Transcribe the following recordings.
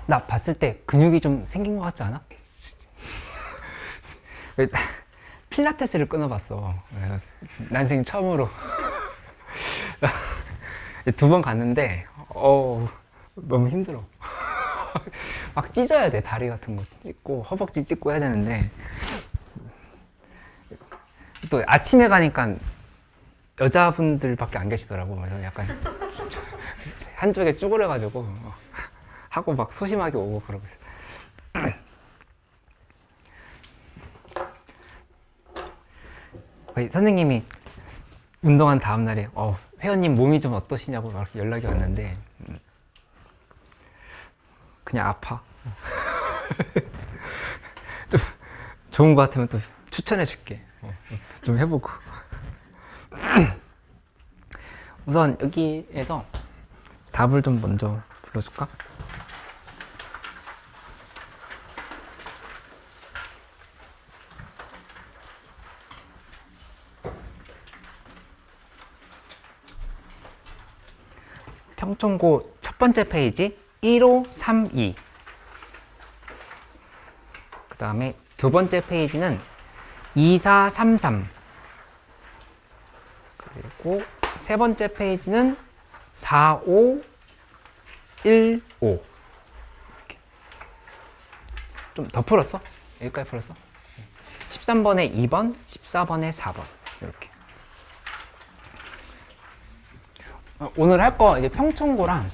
나 봤을 때 근육이 좀 생긴 것 같지 않아? 필라테스를 끊어봤어. 난생 처음으로. 두 번 갔는데, 너무 힘들어. 막 찢어야 돼. 다리 같은 거 찢고, 허벅지 찢고 해야 되는데. 또 아침에 가니까 여자분들밖에 안 계시더라고. 그래서 약간 한쪽에 쪼그려가지고 하고 막 소심하게 오고 그러고 있어. 선생님이 운동한 다음 날에 회원님 몸이 좀 어떠시냐고 막 연락이 왔는데 그냥 아파. 좀 좋은 거 같으면 또 추천해 줄게. 좀 해보고. 우선 여기에서 답을 좀 먼저 불러줄까? 평점고 첫 번째 페이지 1532. 그 다음에 두 번째 페이지는 2433. 그리고 세 번째 페이지는 4515. 좀 더 풀었어? 여기까지 풀었어? 13번에 2번, 14번에 4번. 이렇게. 오늘 할 거 이제 평청고랑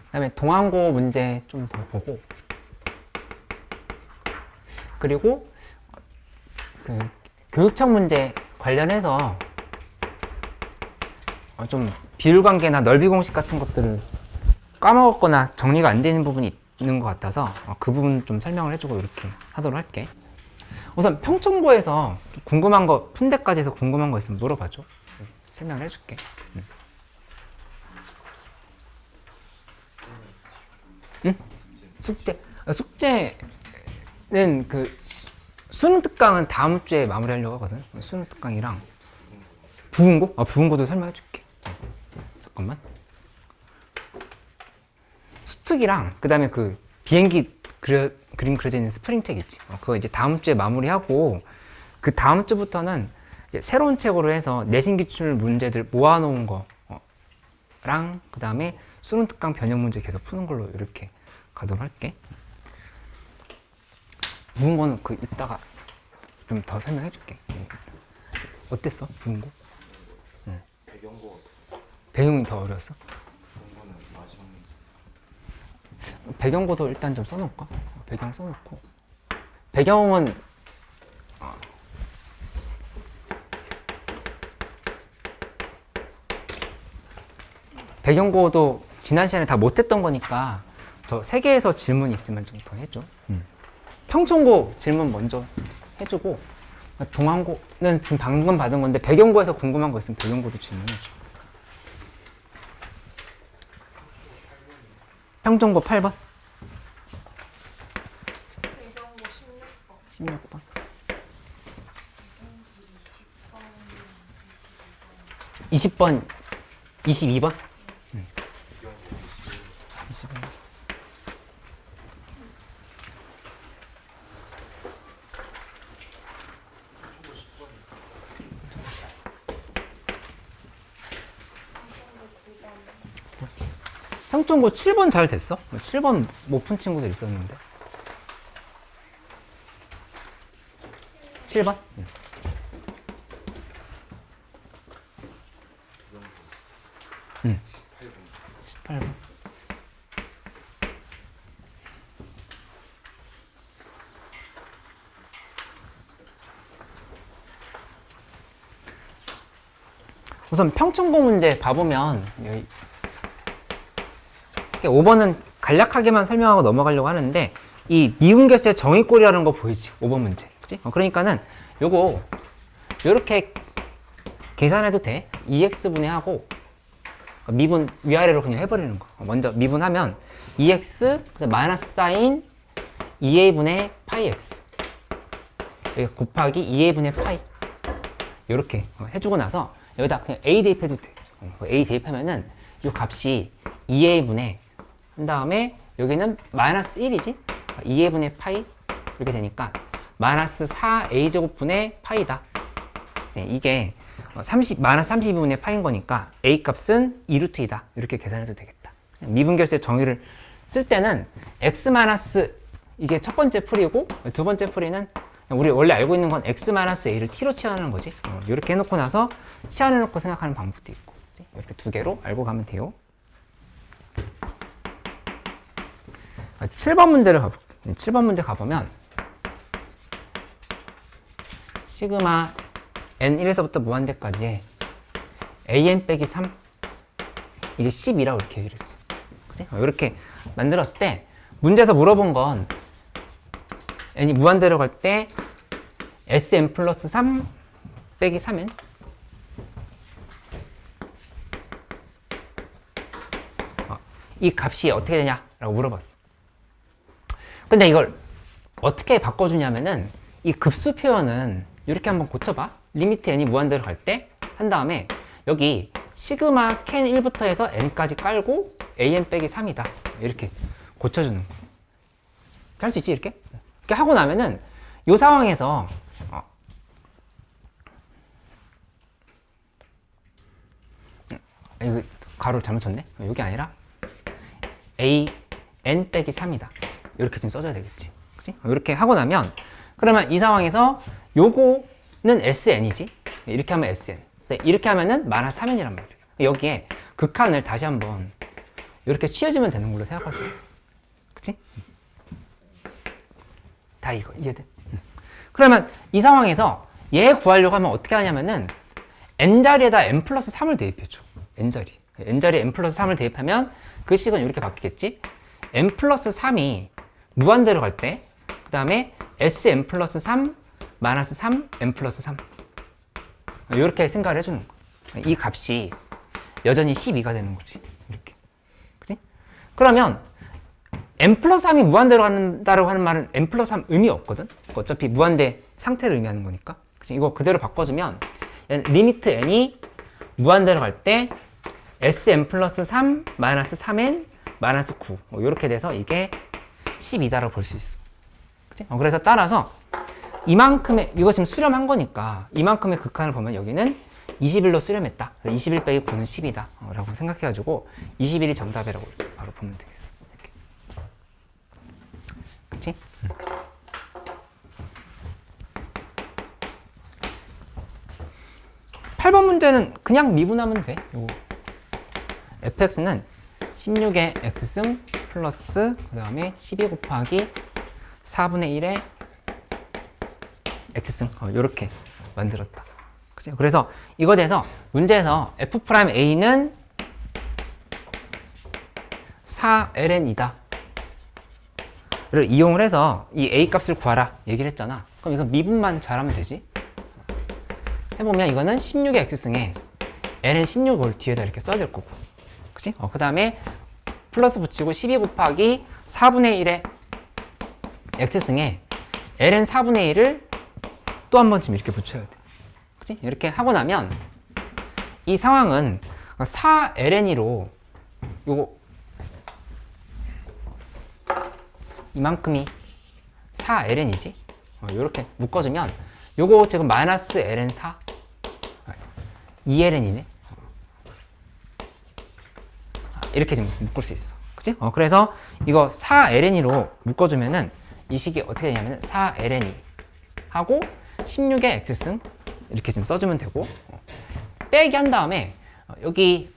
그다음에 동항고 문제 좀 더 보고 그리고 그 교육청 문제 관련해서 좀 비율관계나 넓이 공식 같은 것들을 까먹었거나 정리가 안 되는 부분이 있는 것 같아서 그 부분 좀 설명을 해주고 이렇게 하도록 할게. 우선 평청고에서 궁금한 거, 푼데까지 해서 궁금한 거 있으면 물어봐줘. 설명을 해줄게. 응? 숙제는 그 수능 특강은 다음 주에 마무리하려고 하거든. 수능 특강이랑 부은고? 부은고도 설명해줄게. 잠깐만. 수특이랑 그 다음에 그 비행기 그림 그려져 있는 스프링책 있지. 그거 이제 다음 주에 마무리하고 그 다음 주부터는 이제 새로운 책으로 해서 내신 기출 문제들 모아놓은 거랑 그 다음에 수능 특강 변형 문제 계속 푸는 걸로 이렇게 가도록 할게. 부은 거는 그 이따가 좀 더 설명해줄게. 어땠어? 부은 거? 응. 배경이 더 어려웠어? 배경고도 일단 좀 써놓을까? 배경 써놓고 배경은 배경고도 지난 시간에 다 못했던 거니까 저 3개에서 질문 있으면 좀 더 해줘. 평청고 질문 먼저 해주고 동항고는 지금 방금 받은 건데 배경고에서 궁금한 거 있으면 배경고도 질문해줘. 평청고 8번? 16번. 20번, 22번? 20번. 평청고 7번 잘 됐어? 7번 못 푼 친구들 있었는데. 7번? 응. 18번. 우선 평청고 문제 봐보면 5번은 간략하게만 설명하고 넘어가려고 하는데 이 미분계수의 정의꼴이라는 거 보이지? 5번 문제. 그치? 그러니까는 요거 요렇게 계산해도 돼. 2x분의 하고 미분 위아래로 그냥 해버리는 거. 먼저 미분하면 2x 마이너스 사인 2a분의 파이 x 여기 곱하기 2a분의 파이 요렇게 해주고 나서 여기다 그냥 a 대입해도 돼. a 대입하면은 이 값이 2a분의 한 다음에 여기는 마이너스 1이지? 2a분의 파이 이렇게 되니까 마이너스 4a제곱분의 파이다. 이게 마이너스 32분의 파인 거니까 a 값은 2루트이다. 이렇게 계산해도 되겠다. 미분결수의 정의를 쓸 때는 x 마이너스 이게 첫 번째 풀이고 두 번째 풀이는 우리 원래 알고 있는 건 x 마이너스 a를 t로 치환하는 거지. 이렇게 해놓고 나서 치환해놓고 생각하는 방법도 있고 이렇게 두 개로 알고 가면 돼요. 7번 문제를 가볼게요. 7번 문제 가보면 시그마 n1에서부터 무한대까지의 an 빼기 3 이게 10이라고 이렇게 얘기를 했어. 그치? 이렇게 만들었을 때 문제에서 물어본 건 n이 무한대로 갈 때 sn 플러스 3 빼기 3n 이 값이 어떻게 되냐라고 물어봤어. 근데 이걸 어떻게 바꿔주냐면은 이 급수 표현은 이렇게 한번 고쳐봐. 리미트 n이 무한대로 갈 때 한 다음에 여기 시그마 캔 1부터 해서 n까지 깔고 an 빼기 3이다. 이렇게 고쳐주는 거야. 할 수 있지 이렇게? 이렇게 하고 나면은 이 상황에서 이거 가로를 잘못 쳤네? 여기 아니라 a n 빼기 3이다. 이렇게 지금 써줘야 되겠지. 그치? 이렇게 하고 나면 그러면 이 상황에서 요거는 sn이지. 이렇게 하면 sn. 이렇게 하면은 마이너스 3n이란 말이야. 여기에 극한을 다시 한번 이렇게 취해주면 되는 걸로 생각할 수 있어. 그치? 다 이거 이해돼? 그러면 이 상황에서 얘 구하려고 하면 어떻게 하냐면은 n자리에다 n 플러스 3을 대입해줘. n자리. n자리에 n 플러스 3을 대입하면 그 식은 이렇게 바뀌겠지? n 플러스 3이 무한대로 갈 때 그 다음에 sn 플러스 3 마이너스 3 n 플러스 3 이렇게 생각을 해주는 거야. 이 값이 여전히 12가 되는 거지. 이렇게. 그치? 그러면 n 플러스 3이 무한대로 간다고 하는 말은 n 플러스 3 의미 없거든? 어차피 무한대 상태를 의미하는 거니까. 그치? 이거 그대로 바꿔주면 리미트 n이 무한대로 갈 때 sn 플러스 3 마이너스 3n 마이너스 9 이렇게 돼서 이게 12다라고 볼 수 있어. 그치? 그래서 따라서 이만큼의 이거 지금 수렴한 거니까 이만큼의 극한을 보면 여기는 21로 수렴했다. 21 빼기 9는 10이다 라고 생각해가지고 21이 정답이라고 이렇게 바로 보면 되겠어. 이렇게. 그치? 8번 문제는 그냥 미분하면 돼. 요거. fx는 16의 x승 플러스 그 다음에 12 곱하기 4분의 1의 x승 이렇게 만들었다. 그치? 그래서 이거 돼서 문제에서 f'a는 4ln이다 를 이용을 해서 이 a 값을 구하라 얘기를 했잖아. 그럼 이거 미분만 잘하면 되지. 해보면 이거는 16의 x승에 ln 16을 뒤에다 이렇게 써야 될 거고, 그치? 그 다음에 플러스 붙이고 12 곱하기 4분의 1의 x승에 ln 4분의 1을 또 한 번쯤 이렇게 붙여야 돼. 그치? 이렇게 하고 나면 이 상황은 4ln으로 요거 이만큼이 4ln이지? 이렇게 묶어주면 요거 지금 마이너스 ln 4 2ln이네. 이렇게 지금 묶을 수 있어. 그치? 그래서 이거 4ln으로 묶어주면은 이 식이 어떻게 되냐면은 4ln 하고 16의 x승 이렇게 좀 써주면 되고, 빼기 한 다음에 여기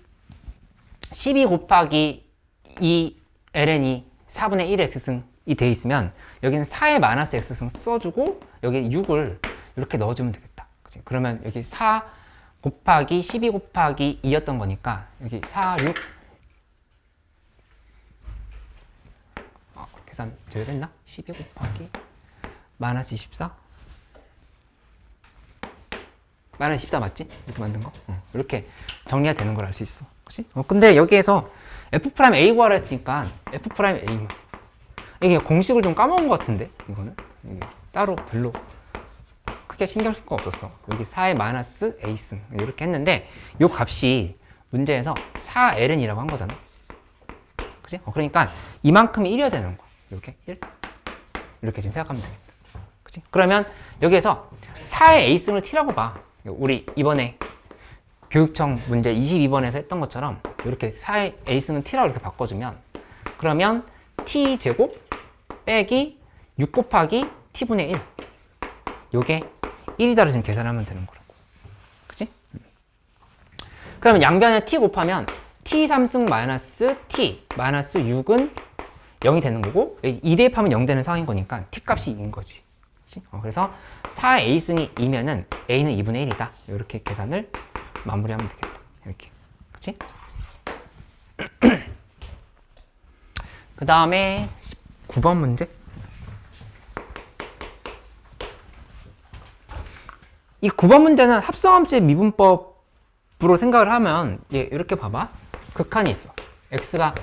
12 곱하기 2ln이 4분의 1 x승이 돼 있으면 여기는 4의 마이너스 x승 써주고 여기 6을 이렇게 넣어주면 되겠다. 그치? 그러면 여기 4 곱하기 12 곱하기 2였던 거니까 여기 4, 6 계산 제대로 했나? 12 곱하기 마이너스 24 마이너스 14 맞지? 이렇게 만든 거? 이렇게 정리가 되는 걸 알 수 있어. 그치? 근데 여기에서 f'A 구하라 했으니까 f'A만 이게 공식을 좀 까먹은 것 같은데 이거는 이게 따로 별로 크게 신경 쓸 거 없었어. 여기 4의 마이너스 A승 이렇게 했는데 이 값이 문제에서 4ln이라고 한 거잖아. 그치? 그러니까 이만큼이 1이어야 되는 거야. 이렇게 1. 이렇게 지금 생각하면 되겠다. 그치? 그러면 여기에서 4의 a승을 t라고 봐. 우리 이번에 교육청 문제 22번에서 했던 것처럼 이렇게 4의 a승은 t라고 이렇게 바꿔주면 그러면 t제곱 빼기 6 곱하기 t분의 1 요게 1이다로 지금 계산하면 되는 거라고. 그치? 그러면 양변에 t 곱하면 t 3승 마이너스 t 마이너스 6은 0이 되는 거고 2 대입하면 0 되는 상황인 거니까 t 값이 2인 거지. 그래서 4의 a승이 2면은 a는 2분의 1이다. 이렇게 계산을 마무리하면 되겠다. 이렇게. 그치? 그 다음에 19번 문제. 이 9번 문제는 합성함수의 미분법으로 생각을 하면 이렇게 봐봐. 극한이 있어. x가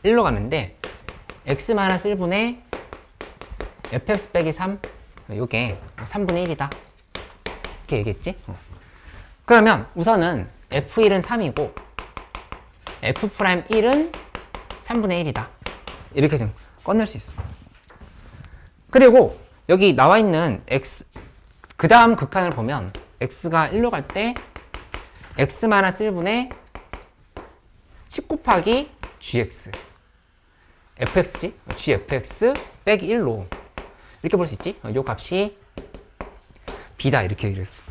1로 가는데 x-1분의 fx 빼기 3 요게 3분의 1이다. 이렇게 얘기했지? 그러면 우선은 f1은 3이고 f'1은 3분의 1이다. 이렇게 좀 꺼낼 수 있어. 그리고 여기 나와 있는 x 그 다음 극한을 보면 x가 1로 갈 때 x-1분의 10 곱하기 gx fx지? gfx 빼기 1로 이렇게 볼 수 있지? 요 값이 b다 이렇게 얘기를 했어.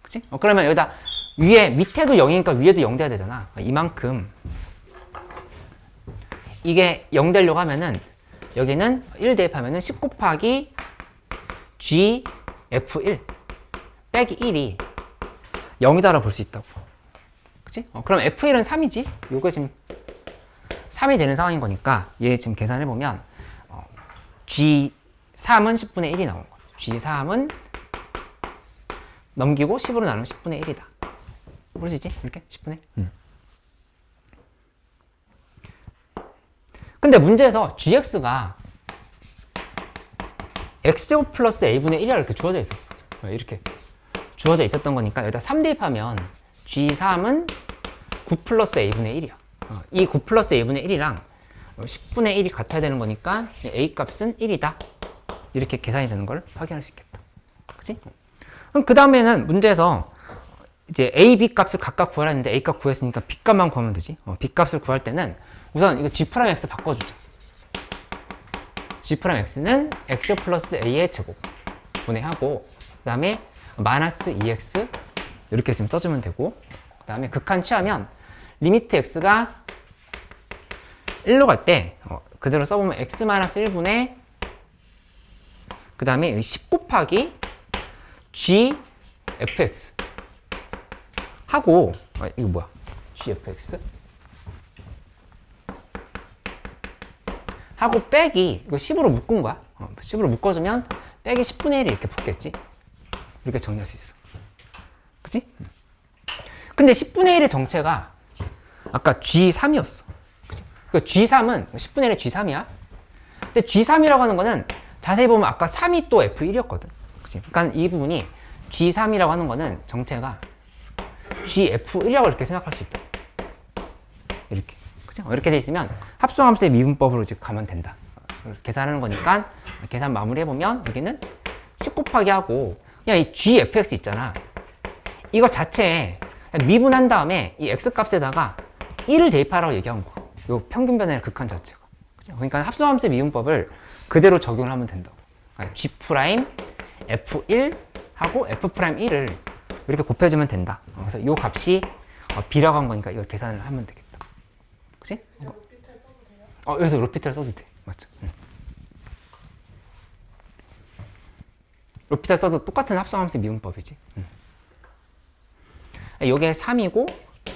그치? 그러면 여기다 밑에도 0이니까 위에도 0 돼야 되잖아. 이만큼 이게 0 되려고 하면은 여기는 1 대입하면은 10 곱하기 g f1 빼기 1이 0이다라고 볼 수 있다고. 그치? 그럼 f1은 3이지? 요거 지금 3이 되는 상황인 거니까 얘 지금 계산해보면 g3은 10분의 1이 나오는 거야. g3은 넘기고 10으로 나누면 10분의 1이다. 볼 수 있지? 이렇게 10분의 1. 근데 문제에서 gx가 x제곱 플러스 a분의 1이라 이렇게 주어져 있었어. 이렇게 주어져 있었던 거니까 여기다 3 대입하면 g3은 9 플러스 a분의 1이야. 이 9 플러스 a분의 1이랑 10분의 1이 같아야 되는 거니까 a 값은 1이다. 이렇게 계산이 되는 걸 확인할 수 있겠다. 그치? 그럼 그 다음에는 문제에서 이제 a, b 값을 각각 구하라는데 a 값 구했으니까 b 값만 구하면 되지. b 값을 구할 때는 우선 이거 g'(x) 바꿔주자. g'x는 x 플러스 a의 제곱 분해하고 그 다음에 마이너스 2x 이렇게 지금 써주면 되고 그 다음에 극한 취하면 리미트 x가 1로 갈 때 그대로 써보면 x-1분의 그 다음에 10 곱하기 gfx 하고 이거 뭐야? gfx 하고 빼기 이거 10으로 묶은 거야. 10으로 묶어주면 빼기 10분의 1이 이렇게 붙겠지. 이렇게 정리할 수 있어. 그치? 근데 10분의 1의 정체가 아까 G3이었어. 그치? 그 G3은 10분의 1의 G3이야. 근데 G3이라고 하는 거는 자세히 보면 아까 3이 또 F1이었거든. 그치? 그러니까 이 부분이 G3이라고 하는 거는 정체가 GF1이라고 이렇게 생각할 수 있다. 이렇게. 그치? 이렇게 돼 있으면 합성함수의 미분법으로 이제 가면 된다. 그래서 계산하는 거니까 계산 마무리해보면 여기는 10 곱하기 하고 그냥 이 gfx 있잖아. 이거 자체에 미분한 다음에 이 x값에다가 1을 대입하라고 얘기한 거야. 요 평균 변화의 극한 자체가. 그치? 그러니까 합성함수의 미분법을 그대로 적용을 하면 된다고. 그러니까 g' f1 하고 f'1을 이렇게 곱해주면 된다. 그래서 이 값이 b라고 한 거니까 이걸 계산을 하면 되겠다. 그치? 로피탈 써도 돼요? 여기서 로피탈 써도 돼. 맞죠? 로피탈 써도 똑같은 합성함수 미분법이지. 요게 3이고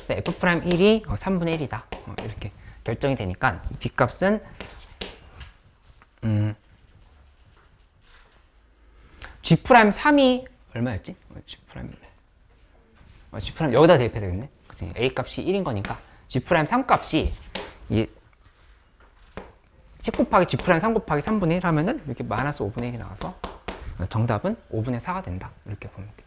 f'1이 3분의 1이다. 이렇게 결정이 되니까 b 값은 g'3이 얼마였지? g' 여기다 대입해야 되겠네. 그치? a 값이 1인 거니까 g'3 값이 10 곱하기 g'3 곱하기 3분의 1 하면은 이렇게 마이너스 5분의 1이 나와서 정답은 5분의 4가 된다. 이렇게 보면 돼.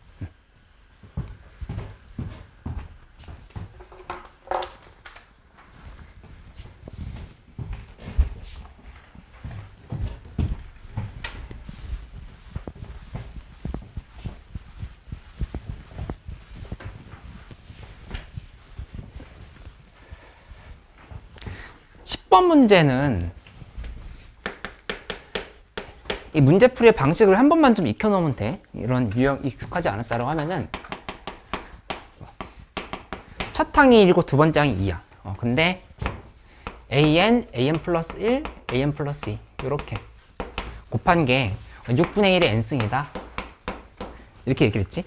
10번 문제는 이 문제풀이의 방식을 한 번만 좀 익혀놓으면 돼. 이런 유형 익숙하지 않았다고 하면은 첫 항이 1이고 두 번째 항이 2야. 근데 an, an 플러스 1, an 플러스 2 이렇게 곱한 게 6분의 1의 n승이다. 이렇게 얘기를 했지.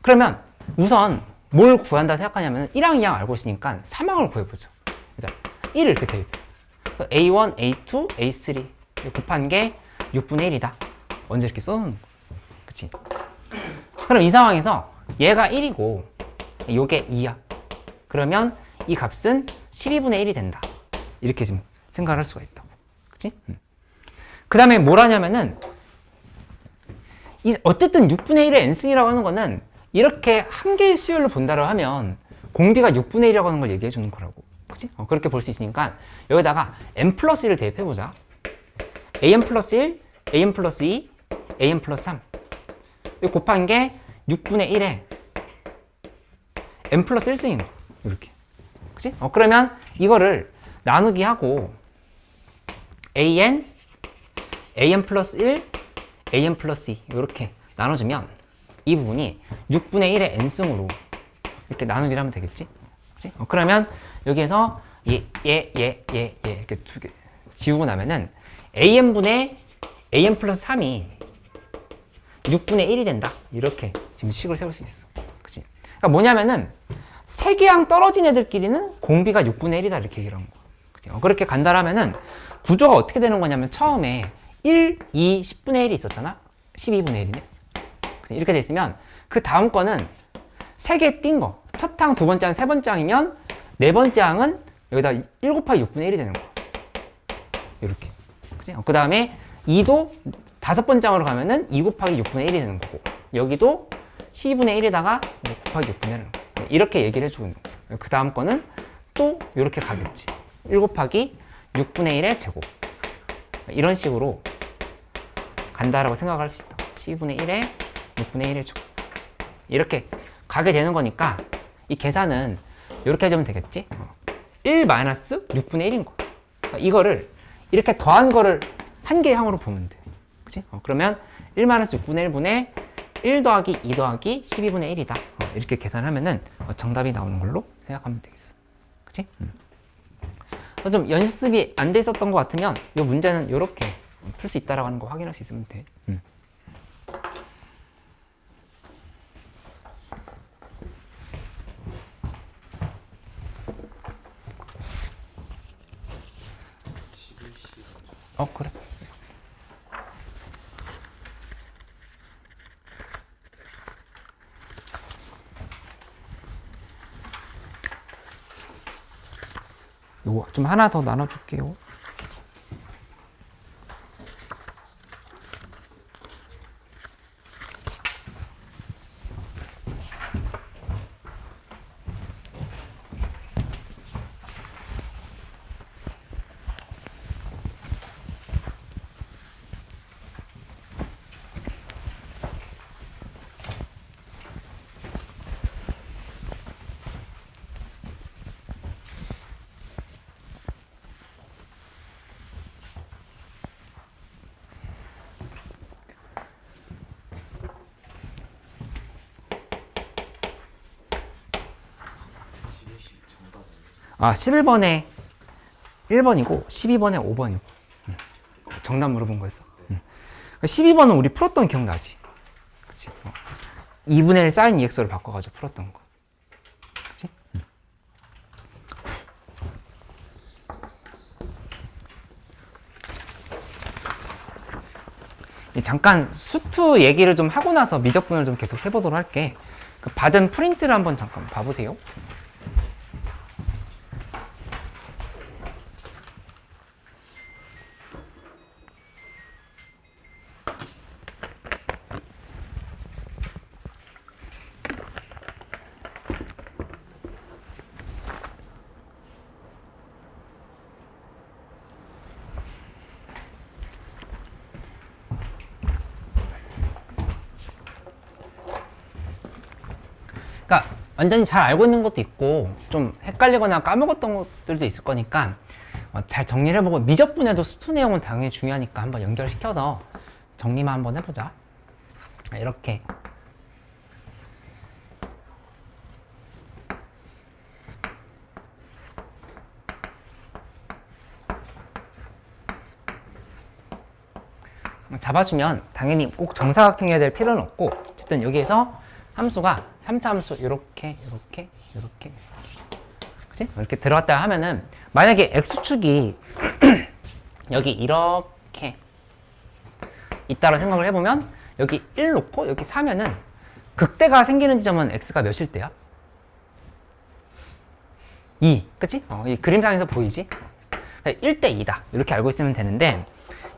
그러면 우선 뭘 구한다 생각하냐면 1항, 2항 알고 있으니까 3항을 구해보죠. 일단 1을 이렇게 대입해. a1, a2, a3 곱한 게 6분의 1이다. 먼저 이렇게 써놓는 거. 그치? 그럼 이 상황에서 얘가 1이고 요게 2야. 그러면 이 값은 12분의 1이 된다. 이렇게 지금 생각을 할 수가 있다. 그치? 그 다음에 뭘 하냐면은 어쨌든 6분의 1의 n승이라고 하는 거는 이렇게 한 개의 수열을 본다고 하면 공비가 6분의 1이라고 하는 걸 얘기해 주는 거라고. 그치? 그렇게 볼 수 있으니까 여기다가 n 플러스 1을 대입해보자. an 플러스 1, an 플러스 2, an 플러스 3 이거 곱한 게 6분의 1에 n 플러스 1승인 거. 이렇게. 그치? 그러면 이거를 나누기 하고 an, an 플러스 1, an 플러스 2 이렇게 나눠주면 이 부분이 6분의 1의 n승으로 이렇게 나누기를 하면 되겠지? 그치? 그러면 여기에서 이렇게 두 개 지우고 나면은 an분의 an 플러스 3이 6분의 1이 된다. 이렇게 지금 식을 세울 수 있어. 그치? 그러니까 뭐냐면은 세 개항 떨어진 애들끼리는 공비가 6분의 1이다. 이렇게 얘기를 한 거야. 그치? 그렇게 간다라면은 구조가 어떻게 되는 거냐면 처음에 1, 2, 10분의 1이 있었잖아? 12분의 1이네? 이렇게 돼 있으면 그 다음 거는 세 개 띈 거. 첫 항, 두 번째 항, 세 번째 항이면 네 번째 항은 여기다 1 곱하기 6분의 1이 되는 거야. 이렇게. 그 다음에 2도 다섯 번째 항으로 가면은 2 곱하기 6분의 1이 되는 거고 여기도 12분의 1에다가 5 곱하기 6분의 1이 되는 거야. 이렇게 얘기를 해주고 있는 거야. 그 다음 거는 또 이렇게 가겠지. 1 곱하기 6분의 1의 제곱. 이런 식으로 간다라고 생각할 수 있다. 12분의 1에 6분의 1의 제곱. 이렇게 가게 되는 거니까 이 계산은 이렇게 해주면 되겠지. 1 마이너스 6분의 1인 거야. 그러니까 이거를 이렇게 더한 거를 한 개의 항으로 보면 돼. 그치? 그러면 1 마이너스 6분의 1분의 1 더하기 2 더하기 12분의 1이다. 이렇게 계산하면은 정답이 나오는 걸로 생각하면 되겠어. 그치? 좀 연습이 안 돼 있었던 것 같으면 이 문제는 이렇게 풀 수 있다라고 하는 거 확인할 수 있으면 돼. 그래. 요거 좀 하나 더 나눠줄게요. 아, 11번에 1번이고 12번에 5번이고 정답 물어본 거였어. 12번은 우리 풀었던 기억나지? 그치? 2분의 1 사인 EX를 바꿔가지고 풀었던 거. 그치? 잠깐 수투 얘기를 좀 하고 나서 미적분을 좀 계속 해보도록 할게. 그 받은 프린트를 한번 잠깐 봐보세요. 그러니까 완전히 잘 알고 있는 것도 있고 좀 헷갈리거나 까먹었던 것들도 있을 거니까 잘 정리를 해보고 미적분에도 수투 내용은 당연히 중요하니까 한번 연결시켜서 정리만 한번 해보자. 이렇게 잡아주면 당연히 꼭 정사각형이어야 될 필요는 없고, 어쨌든 여기에서 함수가 3차 함수 이렇게 그치? 이렇게 들어갔다 하면은 만약에 x축이 여기 이렇게 있다고 생각을 해보면 여기 1 놓고 여기 4면은 극대가 생기는 지점은 x가 몇일 때야? 2, 그치? 이 그림상에서 보이지? 1대 2다 이렇게 알고 있으면 되는데,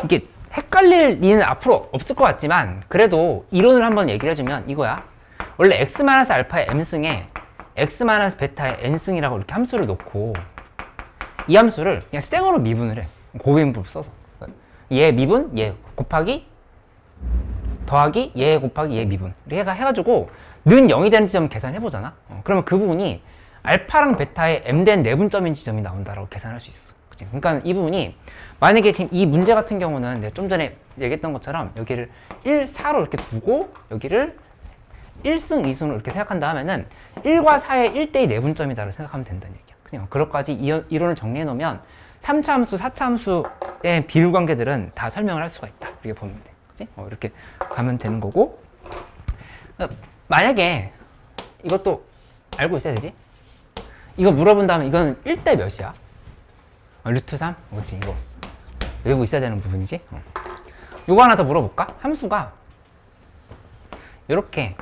이게 헷갈릴 리는 앞으로 없을 것 같지만 그래도 이론을 한번 얘기를 해주면 이거야. 원래 x-알파의 m승에 x-베타의 n승이라고 이렇게 함수를 놓고 이 함수를 그냥 생으로 미분을 해. 고비분법 써서 얘 미분 얘 곱하기 더하기 얘 곱하기 얘 미분 이렇게 해가지고 는 0이 되는 지점 계산해 보잖아. 그러면 그 부분이 알파랑 베타의 m된 내분점인 지점이 나온다라고 계산할 수 있어. 그치? 그러니까 이 부분이 만약에 지금 이 문제 같은 경우는 내가 좀 전에 얘기했던 것처럼 여기를 1, 4로 이렇게 두고 여기를 1승, 2승으로 이렇게 생각한다 하면은 1과 4의 1대2 내분점이다라고 생각하면 된다는 얘기야. 그냥 그것까지 이론을 정리해 놓으면 3차 함수, 4차 함수의 비율 관계들은 다 설명을 할 수가 있다. 이렇게 보면 돼. 그치? 이렇게 가면 되는 거고. 만약에 이것도 알고 있어야 되지? 이거 물어본다면 이거는 1대 몇이야? 루트 3? 그렇지, 이거. 외우고 있어야 되는 부분이지? 요거 하나 더 물어볼까? 함수가 이렇게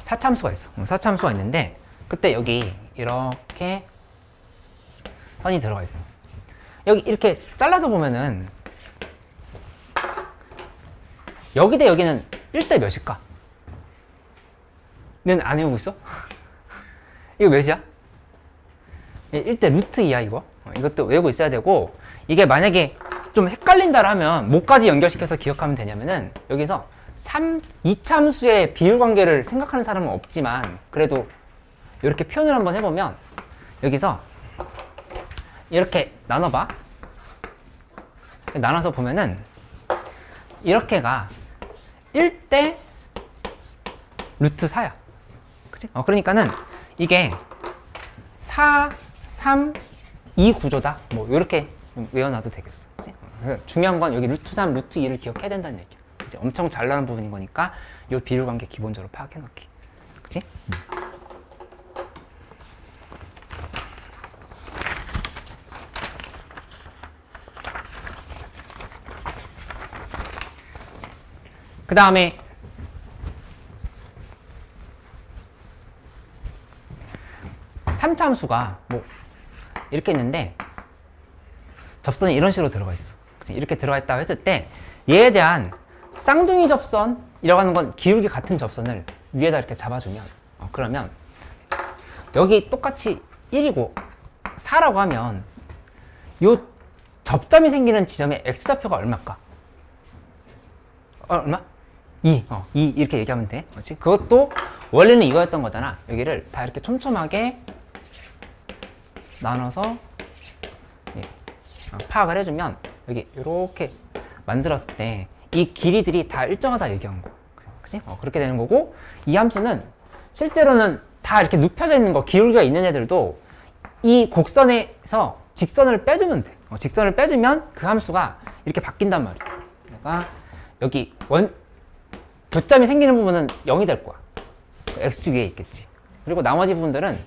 4차 함수가 있어. 4차 함수가 있는데 그때 여기 이렇게 선이 들어가 있어. 여기 이렇게 잘라서 보면은 여기 대 여기는 1대 몇일까? 는 안 외우고 있어? 이거 몇이야? 1대 루트 2야 이거. 이것도 외우고 있어야 되고, 이게 만약에 좀 헷갈린다 하면 뭐까지 연결시켜서 기억하면 되냐면은 여기서 2차 함수의 비율 관계를 생각하는 사람은 없지만 그래도 이렇게 표현을 한번 해보면 여기서 이렇게 나눠봐. 나눠서 보면은 이렇게가 1대 루트 4야. 그치? 그러니까는 이게 4, 3, 2 구조다. 뭐 이렇게 외워놔도 되겠어. 그치? 중요한 건 여기 루트 3, 루트 2를 기억해야 된다는 얘기야. 이제 엄청 잘 나는 부분인 거니까 이 비율 관계 기본적으로 파악해 놓기. 그치? 그 다음에 삼차 함수가 뭐 이렇게 있는데 접선이 이런 식으로 들어가 있어. 이렇게 들어가 있다고 했을 때 얘에 대한 쌍둥이 접선이라고 하는 건 기울기 같은 접선을 위에다 이렇게 잡아주면 그러면 여기 똑같이 1이고 4라고 하면 요 접점이 생기는 지점의 x좌표가 얼마일까? 얼마? 2. 2 이렇게 얘기하면 돼. 그렇지? 그것도 원래는 이거였던 거잖아. 여기를 다 이렇게 촘촘하게 나눠서 파악을 해주면 여기 이렇게 만들었을 때 이 길이들이 다 일정하다 얘기한 거. 그치? 그렇게 되는 거고, 이 함수는 실제로는 다 이렇게 눕혀져 있는 거, 기울기가 있는 애들도 이 곡선에서 직선을 빼주면 돼. 직선을 빼주면 그 함수가 이렇게 바뀐단 말이야. 그러니까 여기 교점이 생기는 부분은 0이 될 거야. x축 위에 있겠지. 그리고 나머지 부분들은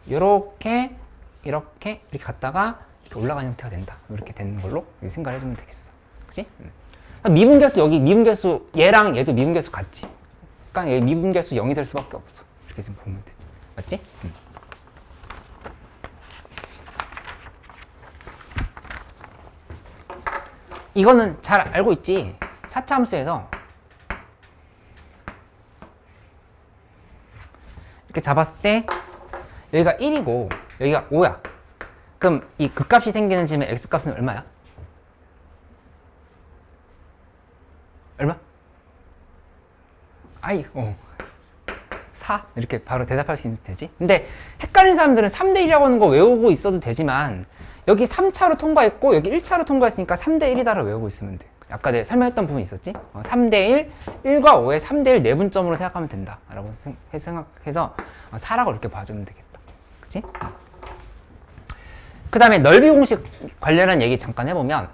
이렇게 갔다가 이렇게 올라가는 형태가 된다. 이렇게 되는 걸로 생각을 해주면 되겠어. 그치? 미분계수, 여기 미분계수, 얘랑 얘도 미분계수 같지? 그러니까 얘 미분계수 0이 될 수밖에 없어. 이렇게 좀 보면 되지. 맞지? 이거는 잘 알고 있지? 4차 함수에서 이렇게 잡았을 때 여기가 1이고 여기가 5야. 그럼 이 극값이 생기는 지점의 x값은 얼마야? 얼마? 4 4 이렇게 바로 대답할 수 있는 되지. 근데 헷갈리는 사람들은 3대 1이라고 하는 거 외우고 있어도 되지만 여기 3차로 통과했고 여기 1차로 통과했으니까 3대 1이다를 외우고 있으면 돼. 아까 내가 설명했던 부분이 있었지? 3대 1, 1과 5의 3대 1 내분점으로 생각하면 된다 라고 생각해서 4라고 이렇게 봐주면 되겠다. 그치? 그 다음에 넓이 공식 관련한 얘기 잠깐 해보면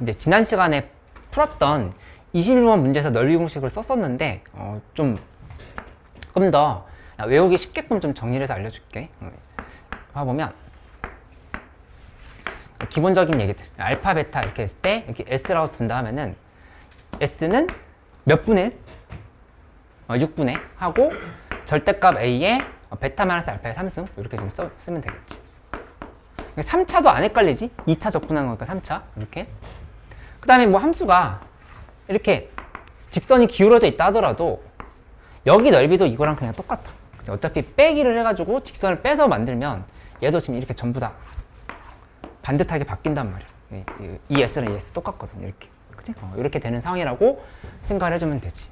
이제 지난 시간에 풀었던 21번 문제에서 넓이 공식을 썼었는데 조금 더 외우기 쉽게끔 좀 정리를 해서 알려줄게. 봐보면 기본적인 얘기들 알파, 베타 이렇게 했을 때 이렇게 S라고 둔다 하면은 S는 몇 분의 1? 6분의 하고 절대값 A에 베타 마이너스 알파의 3승 이렇게 좀 쓰면 되겠지. 3차도 안 헷갈리지? 2차 적분하는 거니까 3차 이렇게. 그 다음에 뭐 함수가 이렇게 직선이 기울어져 있다 하더라도 여기 넓이도 이거랑 그냥 똑같아. 어차피 빼기를 해가지고 직선을 빼서 만들면 얘도 지금 이렇게 전부 다 반듯하게 바뀐단 말이야. 이 S랑 이 S 똑같거든. 이렇게. 그치? 이렇게 되는 상황이라고 생각을 해주면 되지.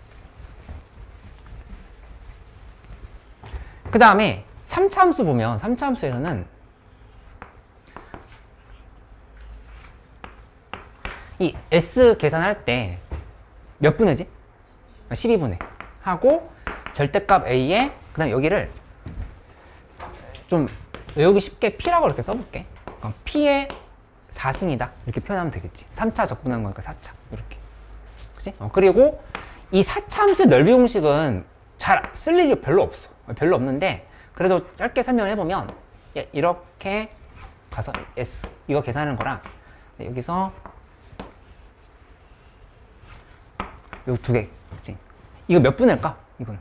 그 다음에 3차 함수 보면 3차 함수에서는 이 S 계산할 때 몇 분의지? 12분의 하고 절대값 A에 그 다음에 여기를 좀 외우기 쉽게 P라고 이렇게 써볼게. P의 4승이다 이렇게 표현하면 되겠지. 3차 적분한 거니까 4차 이렇게. 그치? 그리고 이 4차 함수의 넓이 공식은 잘 쓸 일이 별로 없어. 별로 없는데 그래도 짧게 설명을 해보면 이렇게 가서 S 이거 계산하는 거랑 여기서 요 두 개. 그치? 이거 몇 분일까? 이거는.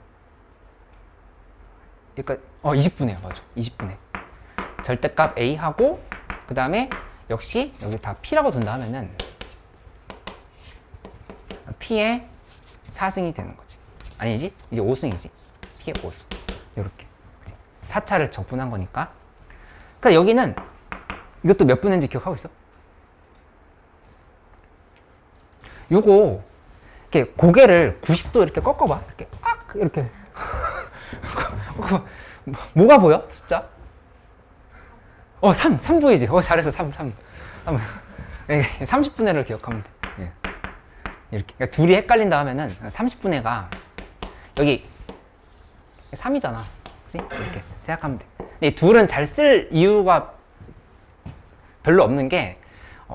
그러니까 20분이에요. 맞아. 20분의. 절대값 A 하고 그 다음에 역시 여기 다 P라고 둔다 하면은 P의 4승이 되는 거지. 아니지? 이제 5승이지. P의 5승. 요렇게. 4차를 적분한 거니까. 그러니까 여기는 이것도 몇 분인지 기억하고 있어? 요거 이렇게 고개를 90도 이렇게 꺾어봐. 이렇게 이렇게. 뭐가 보여? 숫자? 3 보이지? 잘했어. 3. 30분의 1을 기억하면 돼. 예. 이렇게. 그러니까 둘이 헷갈린다 하면은 30분의 1가 여기 3이잖아. 그치? 이렇게 생각하면 돼. 근데 이 둘은 잘 쓸 이유가 별로 없는 게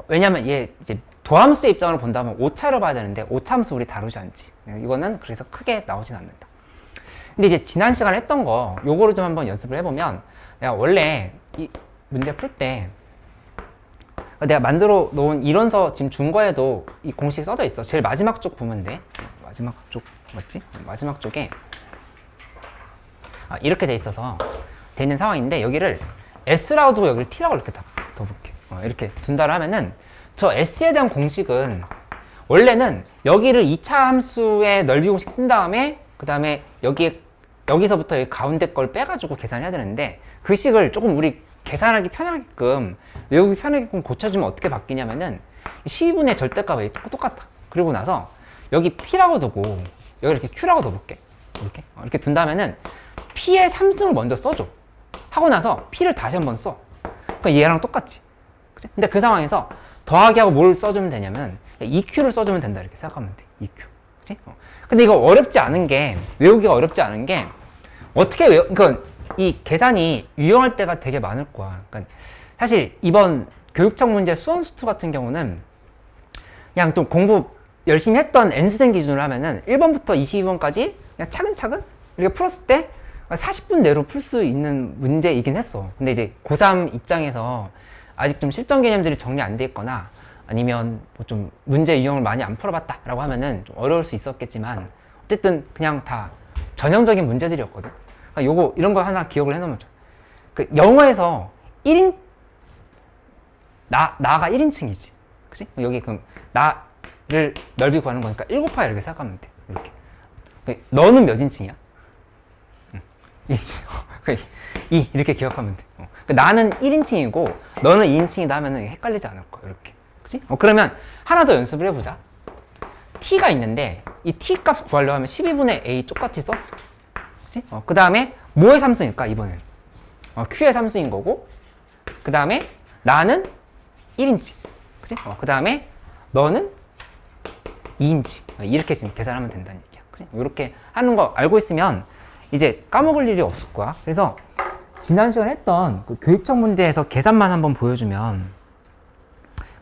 왜냐면 얘 이제 도함수의 입장으로 본다면 오차를 봐야 되는데 오차함수 우리 다루지 않지. 이거는 그래서 크게 나오진 않는다. 근데 이제 지난 시간에 했던 거 요거를 좀 한번 연습을 해보면 내가 원래 이 문제 풀 때 내가 만들어 놓은 이론서 지금 준 거에도 이 공식이 써져 있어. 제일 마지막 쪽 보면 돼. 마지막 쪽 맞지? 마지막 쪽에 이렇게 돼 있어서 되는 상황인데 여기를 S라고 두고 여기를 T라고 이렇게 둬볼게. 이렇게 둔다를 하면은 저 S에 대한 공식은 원래는 여기를 2차 함수의 넓이 공식 쓴 다음에 그 다음에 여기서부터 여기 가운데 걸 빼가지고 계산해야 되는데 그 식을 조금 우리 계산하기 편하게끔 외우기 편하게끔 고쳐주면 어떻게 바뀌냐면은 12분의 절대값이 똑같아. 그리고 나서 여기 P라고 두고 여기 이렇게 Q라고 둬볼게. 이렇게 둔다면은 P의 3승을 먼저 써줘. 하고 나서 P를 다시 한번 써. 그러니까 얘랑 똑같지. 그치? 근데 그 상황에서 더하기 하고 뭘 써주면 되냐면 EQ를 써주면 된다 이렇게 생각하면 돼. EQ. 그치? 근데 이거 어렵지 않은 게 외우기가 어렵지 않은 게 어떻게 그러니까 이 계산이 유용할 때가 되게 많을 거야. 그러니까 사실 이번 교육청 문제 수원수투 같은 경우는 그냥 좀 공부 열심히 했던 N수생 기준으로 하면은 1번부터 22번까지 그냥 차근차근 이렇게 풀었을 때 40분 내로 풀 수 있는 문제이긴 했어. 근데 이제 고3 입장에서 아직 좀 실전 개념들이 정리 안 돼 있거나 아니면 뭐 좀 문제 유형을 많이 안 풀어봤다 라고 하면은 좀 어려울 수 있었겠지만 어쨌든 그냥 다 전형적인 문제들이었거든. 그러니까 요거 이런 거 하나 기억을 해놓으면 좋아. 그 영어에서 1인 나가 1인칭이지. 그치? 여기 그럼 나를 넓이 구하는 거니까 1 곱하기 이렇게 생각하면 돼. 이렇게. 너는 몇 인칭이야? 2 이렇게 기억하면 돼. 나는 1인칭이고 너는 2인칭이다 하면은 헷갈리지 않을 거야. 이렇게. 그치? 그러면 하나 더 연습을 해보자. t가 있는데 이 t 값 구하려고 하면 12분의 a 똑같이 썼어. 그치? 그 다음에 뭐의 삼수일까, 이번엔? Q의 삼수인 거고, 그 다음에 나는 1인치. 그치? 그 다음에 너는 2인치. 이렇게 지금 계산하면 된다는 얘기야. 그치? 이렇게 하는 거 알고 있으면 이제 까먹을 일이 없을 거야. 그래서 지난 시간에 했던 그 교육청 문제에서 계산만 한번 보여주면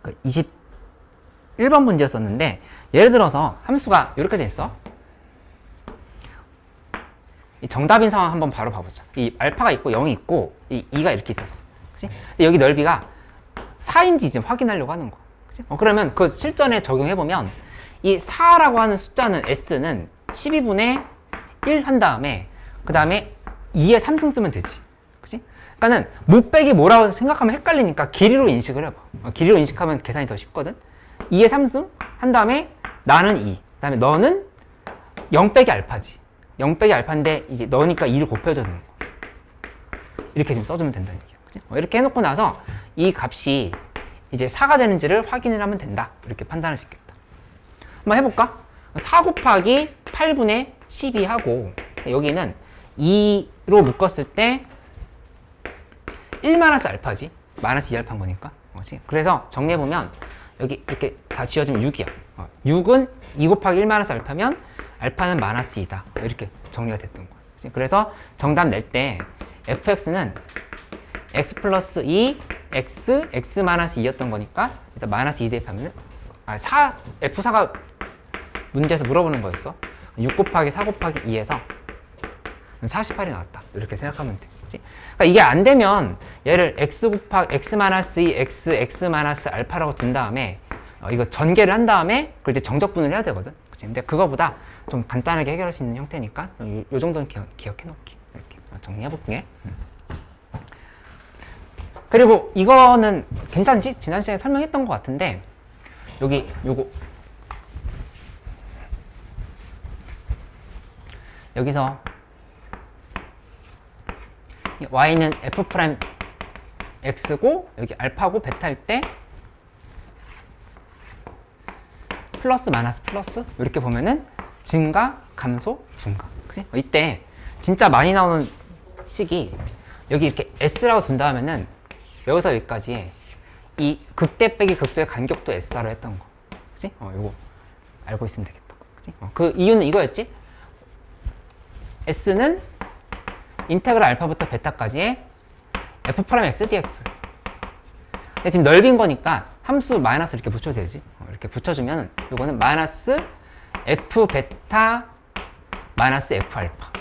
그 21번 문제였었는데, 예를 들어서 함수가 이렇게 돼 있어. 이 정답인 상황 한번 바로 봐보자. 이 알파가 있고 0이 있고 이 2가 이렇게 있었어. 그치? 여기 넓이가 4인지 지금 확인하려고 하는 거. 그치? 그러면 그 실전에 적용해보면 이 4라고 하는 숫자는 S는 12분의 1 한 다음에 그 다음에 2의 3승 쓰면 되지. 그치? 그러니까는 못 빼기 뭐라고 생각하면 헷갈리니까 길이로 인식을 해봐. 길이로 인식하면 계산이 더 쉽거든. 2의 3승 한 다음에 나는 2, 그 다음에 너는 0 빼기 알파지. 0 빼기 알파인데 이제 너니까 2를 곱해줘서 이렇게 지금 써주면 된다는 얘기야. 그치? 이렇게 해놓고 나서 이 값이 이제 4가 되는지를 확인을 하면 된다. 이렇게 판단할 수 있겠다. 한번 해볼까? 4 곱하기 8분의 12 하고 여기는 2로 묶었을 때 1 마이너스 알파지. 마이너스 2 알파인 거니까. 그래서 정리해보면 여기 이렇게 다 지워지면 6이야. 6은 2 곱하기 1 마이너스 알파면 알파는 마이너스 2다. 이렇게 정리가 됐던 거야. 그래서 정답 낼 때 fx는 x 플러스 2, x 마이너스 2였던 거니까 일단 마이너스 2 대입하면은 f4가 문제에서 물어보는 거였어. 6 곱하기 4 곱하기 2에서 48이 나왔다. 이렇게 생각하면 돼. 그러니까 이게 안 되면 얘를 x 곱하기 x 마이너스 2, x 마이너스 알파라고 둔 다음에 이거 전개를 한 다음에 그걸 이제 정적분을 해야 되거든. 그치? 근데 그거보다 좀 간단하게 해결할 수 있는 형태니까 요 정도는 기억해 놓기. 이렇게 정리해 볼게. 그리고 이거는 괜찮지? 지난 시간에 설명했던 것 같은데 여기 요거 여기서 y는 f 프라임 x고 여기 알파고 베타일 때 플러스 마이너스 플러스 이렇게 보면은 증가 감소 증가. 그치? 이때 진짜 많이 나오는 식이 여기 이렇게 s라고 둔다 하면은 여기서 여기까지 이 극대 빼기 극소의 간격도 s다로 했던 거. 그치? 이거 알고 있으면 되겠다. 그치? 그 이유는 이거였지? s는 인테그랄 알파부터 베타까지의 f 프라임 x dx. 근데 지금 넓인 거니까 함수 마이너스 이렇게 붙여도 되지. 이렇게 붙여주면 이거는 마이너스 f 베타 마이너스 f 알파.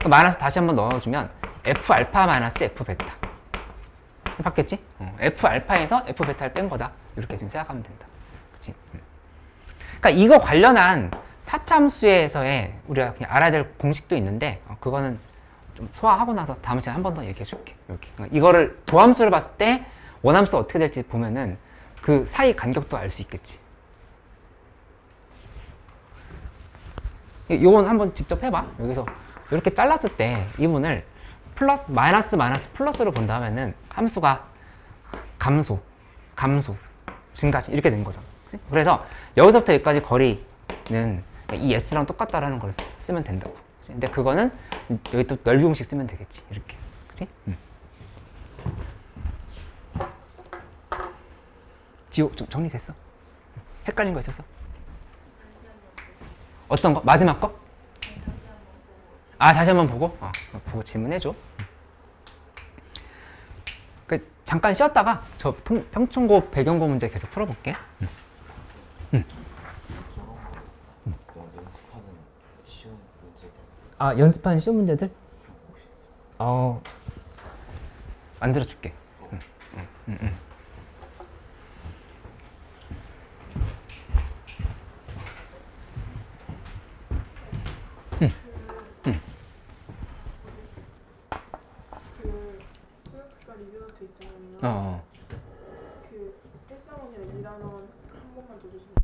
마이너스 다시 한번 넣어주면 f 알파 마이너스 f 베타. 바뀌었지? f 알파에서 f 베타를 뺀 거다. 이렇게 지금 생각하면 된다. 그치? 그러니까 이거 관련한 4차 함수에서의 우리가 그냥 알아야 될 공식도 있는데 그거는 좀 소화하고 나서 다음 시간에 한 번 더 얘기해 줄게. 이렇게. 그러니까 이거를 도함수를 봤을 때 원함수 어떻게 될지 보면은 그 사이 간격도 알 수 있겠지. 요건 한번 직접 해봐. 여기서 이렇게 잘랐을 때 이분을 플러스 마이너스 플러스로 본다면은 함수가 감소 증가 이렇게 된 거잖아. 그치? 그래서 여기서부터 여기까지 거리는 이 s랑 똑같다라는 걸 쓰면 된다고. 그치? 근데 그거는 여기 또 넓이 공식 쓰면 되겠지. 이렇게. 그치? 지호 좀 정리됐어? 헷갈린 거 있었어? 어떤 거? 마지막 거? 다시 한번 보고? 보고 질문해줘. 잠깐 쉬었다가 저 평충고 배경고 문제 계속 풀어볼게. 연습하는 쉬운 문제들? 만들어줄게. 그 헬스원이랑 일하는 한 번만 더 주시면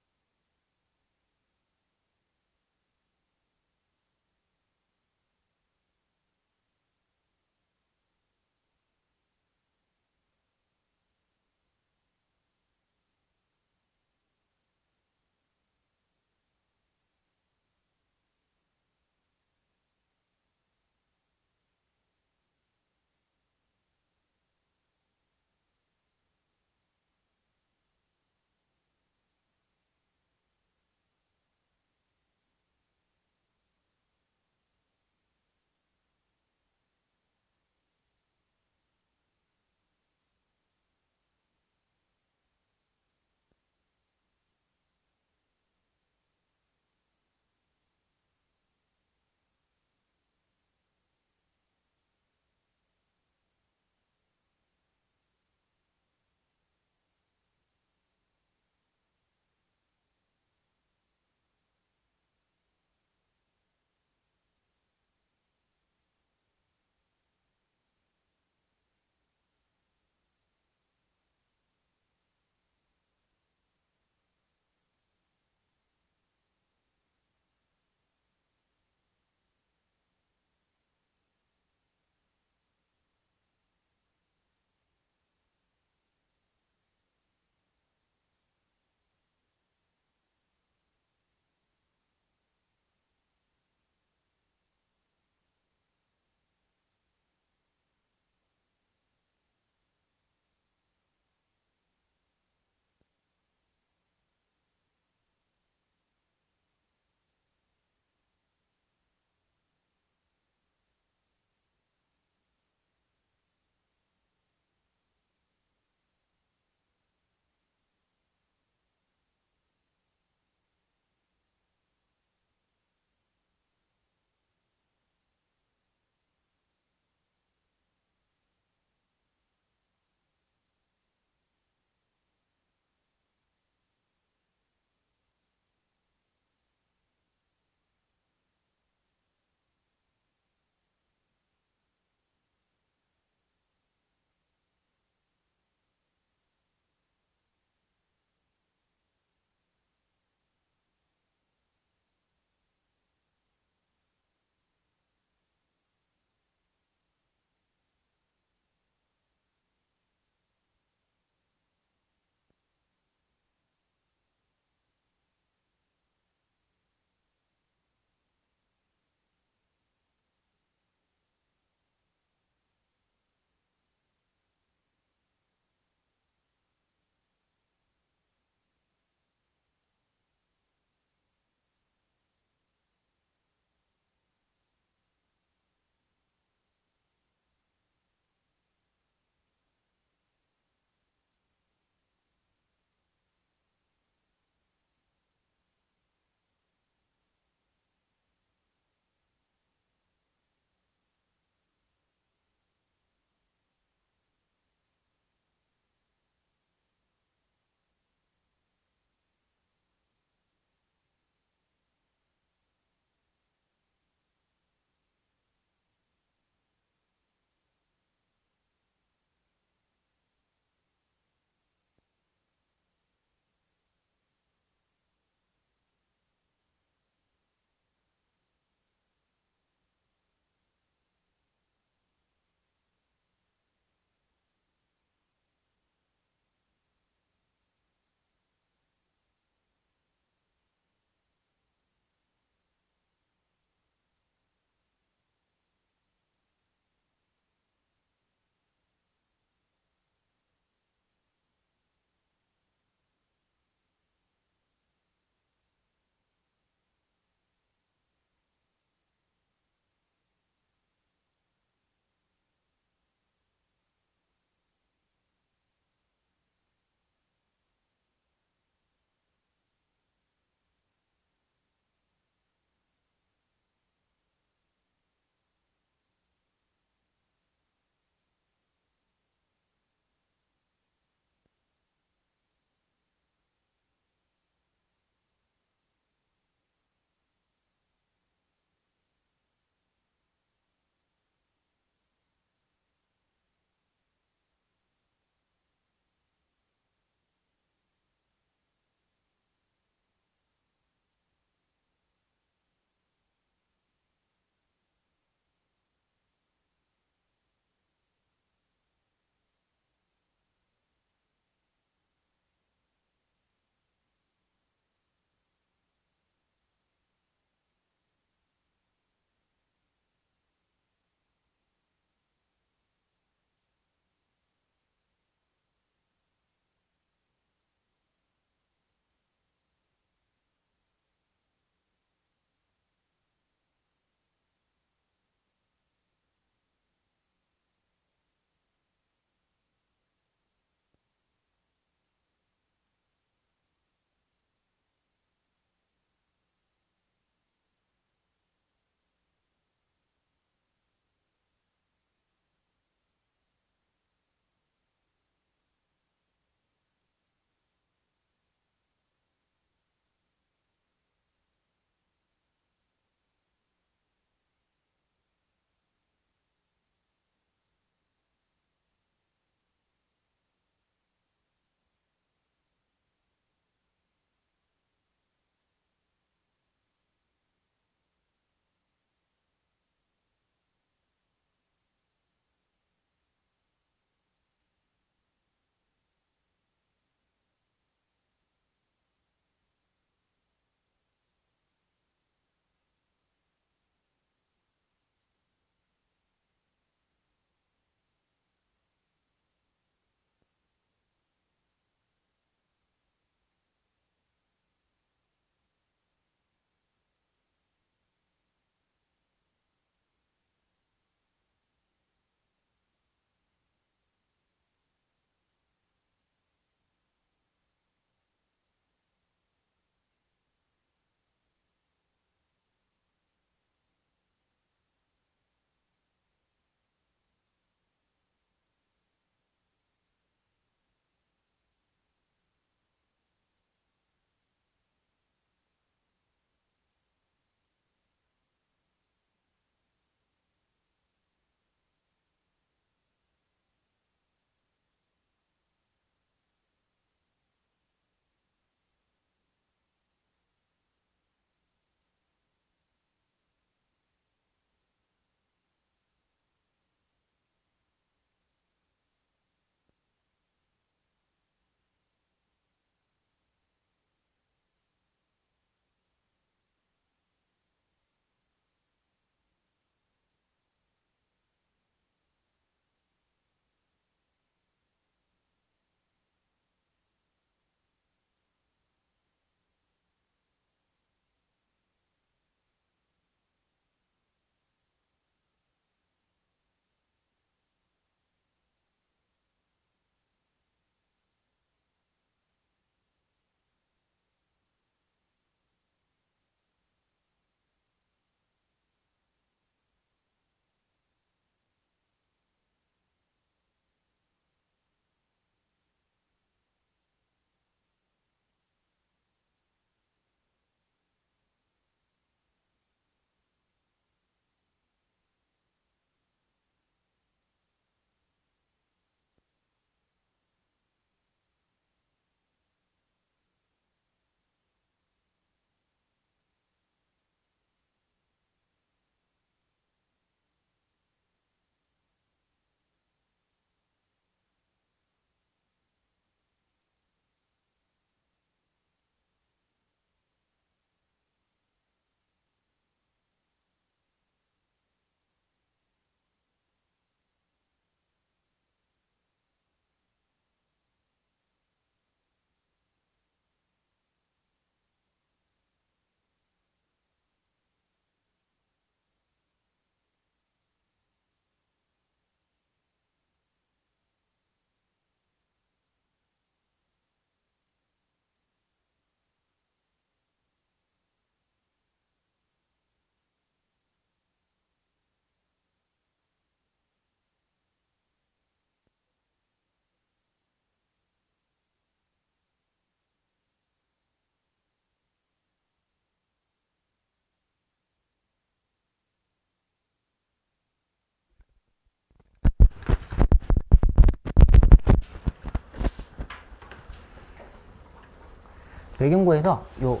대경고에서 요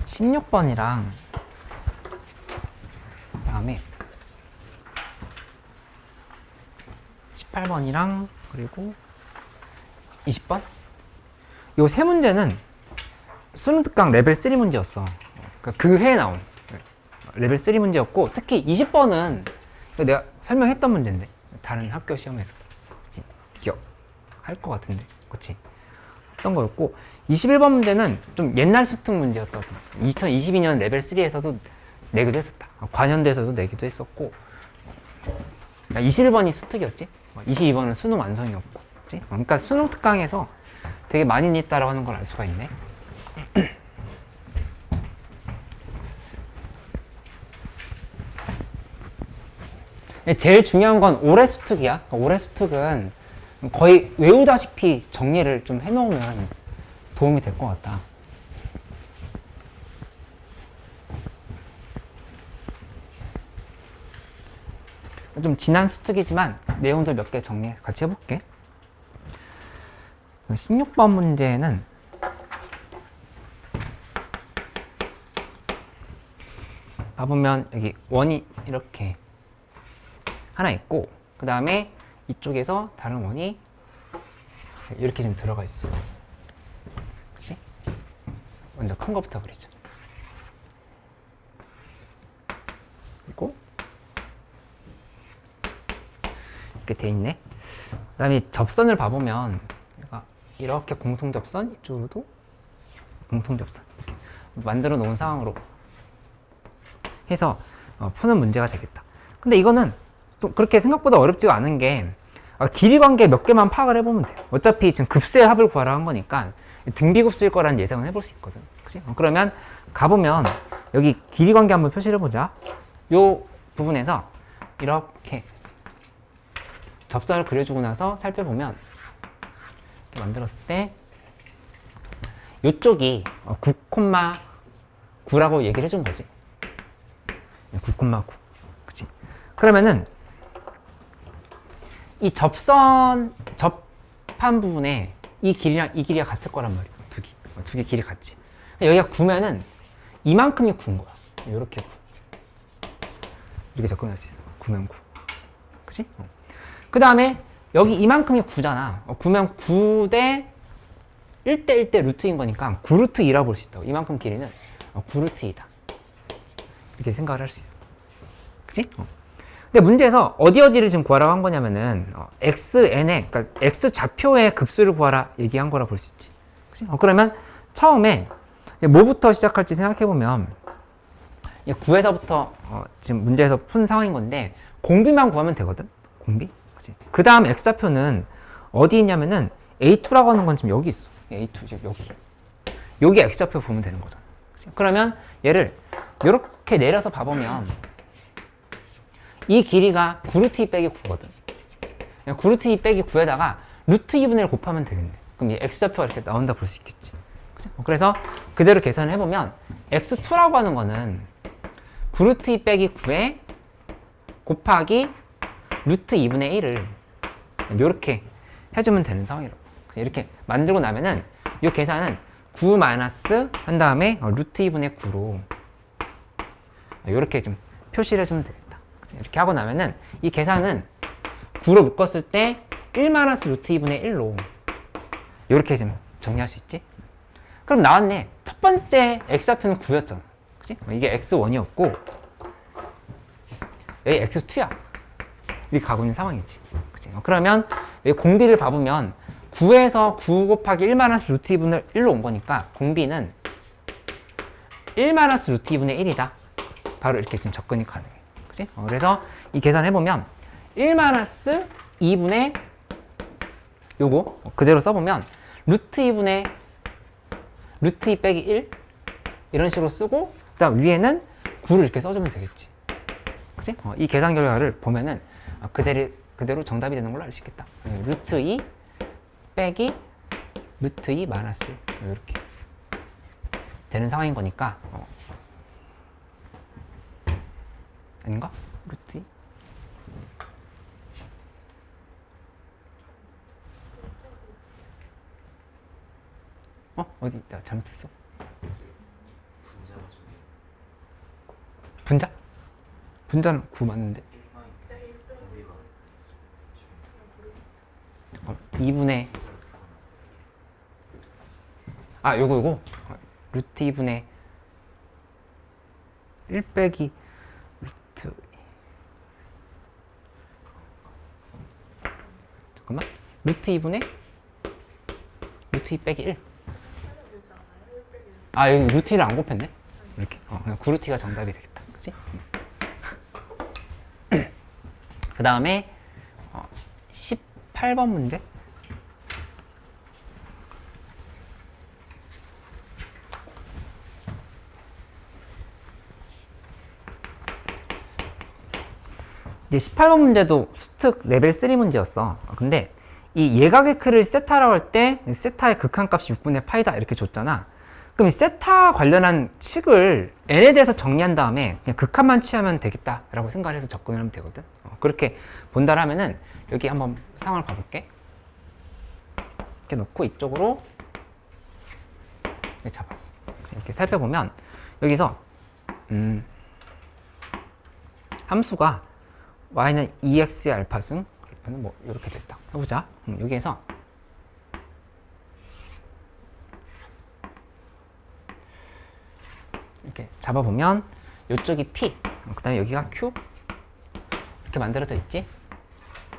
16번이랑 그다음에 18번이랑 그리고 20번? 요 세 문제는 수능 특강 레벨 3 문제였어. 그러니까 그 해에 나온 레벨 3 문제였고, 특히 20번은 내가 설명했던 문제인데 다른 학교 시험에서 기억할 것 같은데, 그치? 했던 거였고, 21번 문제는 좀 옛날 수특 문제였던 2022년 레벨 3에서도 내기도 했었다. 관현대에서도 내기도 했었고, 21번이 수특이었지? 22번은 수능 완성이었고, 그치? 그러니까 수능 특강에서 되게 많이 냈다라고 하는 걸 알 수가 있네. 제일 중요한 건 올해 수특이야. 올해 수특은 거의 외우다시피 정리를 좀 해놓으면 도움이 될 것 같다. 좀 지난 수특이지만 내용들 몇 개 정리 같이 해볼게. 16번 문제는 봐보면 여기 원이 이렇게 하나 있고, 그 다음에 이쪽에서 다른 원이 이렇게 좀 들어가 있어. 그치? 먼저 큰 거부터 그리죠. 그리고 이렇게 돼 있네. 그 다음에 접선을 봐보면 얘가 이렇게 공통접선, 이쪽으로도 공통접선 이렇게 만들어 놓은 상황으로 해서 푸는 문제가 되겠다. 근데 이거는 또 그렇게 생각보다 어렵지가 않은 게, 길이 관계 몇 개만 파악을 해보면 돼요. 어차피 지금 급수의 합을 구하라 한 거니까 등비급수일 거라는 예상은 해볼 수 있거든. 그치? 그러면 가보면 여기 길이 관계 한번 표시를 해보자. 요 부분에서 이렇게 접선을 그려주고 나서 살펴보면 이렇게 만들었을 때 요쪽이 9,9라고 얘기를 해준 거지. 9,9. 그치? 그러면은 이 접한 부분에 이 길이랑 이 길이가 같을 거란 말이야. 두 개 길이 같지. 여기가 9면은 이만큼이 9인 거야. 이렇게 9. 이렇게 접근할 수 있어. 9면 9. 그치? 그 다음에 여기 이만큼이 9잖아. 9면 9대 1대 1대 루트인 거니까 9루트 2라고 볼 수 있다고. 이만큼 길이는 9루트 2다. 이렇게 생각을 할 수 있어. 그치? 근데 문제에서 어디를 지금 구하라고 한 거냐면은 xn의, 그러니까 x 좌표의 급수를 구하라 얘기한 거라 볼 수 있지. 그치? 그러면 처음에 뭐부터 시작할지 생각해보면 9에서부터 지금 문제에서 푼 상황인 건데 공비만 구하면 되거든. 공비. 그치? 그 다음 x 좌표는 어디 있냐면은 a2라고 하는 건 지금 여기 있어. a2 여기 x 좌표 보면 되는 거잖아. 그치? 그러면 얘를 이렇게 내려서 봐보면 이 길이가 9루트 2 빼기 9거든. 9루트 2 빼기 9에다가 루트 2분의 1 곱하면 되겠네. 그럼 이 x좌표가 이렇게 나온다 볼 수 있겠지. 그래서 그대로 계산을 해보면 x2라고 하는 거는 9루트 2 빼기 9에 곱하기 루트 2분의 1을 이렇게 해주면 되는 상황이라고. 이렇게 만들고 나면은 이 계산은 9 마이너스 한 다음에 루트 2분의 9로 이렇게 좀 표시를 해주면 되겠다. 이렇게 하고 나면은 이 계산은 9로 묶었을 때 1 마이너스 루트 2분의 1로 이렇게 좀 정리할 수 있지? 그럼 나왔네. 첫 번째 x좌표는 9였잖아. 그치? 이게 x1이었고 여기 x2야. 이렇게 가고 있는 상황이지. 그치? 그러면 여기 공비를 봐보면 9에서 9 곱하기 1 마이너스 루트 2분의 1로 온 거니까 공비는 1 마이너스 루트 2분의 1이다. 바로 이렇게 지금 접근이 가능해. 그치? 그래서 이 계산해보면 1 마이너스 2분의 요거 그대로 써보면 루트 2분의 루트 2 빼기 1 이런 식으로 쓰고 그 다음 위에는 9를 이렇게 써주면 되겠지. 그치? 이 계산 결과를 보면은 그대로 정답이 되는 걸로 알 수 있겠다. 루트 2 빼기 루트 2 마이너스 이렇게 되는 상황인 거니까 아닌가? 루트 2? 어디? 내가 잘못했어. 분자? 분자는 9 맞는데. 2분의 요거 루트 2분의 1 빼기 루트 잠깐만 루트 2분의 루트 2 빼기 1 여기 루트 1을 안 곱했네 이렇게 그냥 9루트가 정답이 되겠다 그치? 그 다음에 18번 문제 이제 18번 문제도 수특 레벨 3 문제였어. 근데 이 예각의 크를 세타라고 할 때 세타의 극한값이 6분의 파이다 이렇게 줬잖아. 그럼 이 세타 관련한 식을 n에 대해서 정리한 다음에 그냥 극한만 취하면 되겠다라고 생각을 해서 접근을 하면 되거든. 그렇게 본다라면은 여기 한번 상황을 봐볼게. 이렇게 놓고 이쪽으로 이렇게 잡았어. 이렇게 살펴보면 여기서 함수가 y는 2x의 알파승 그러면 뭐 이렇게 됐다 해보자. 여기에서 이렇게 잡아보면 이쪽이 p 그 다음에 여기가 q 이렇게 만들어져 있지.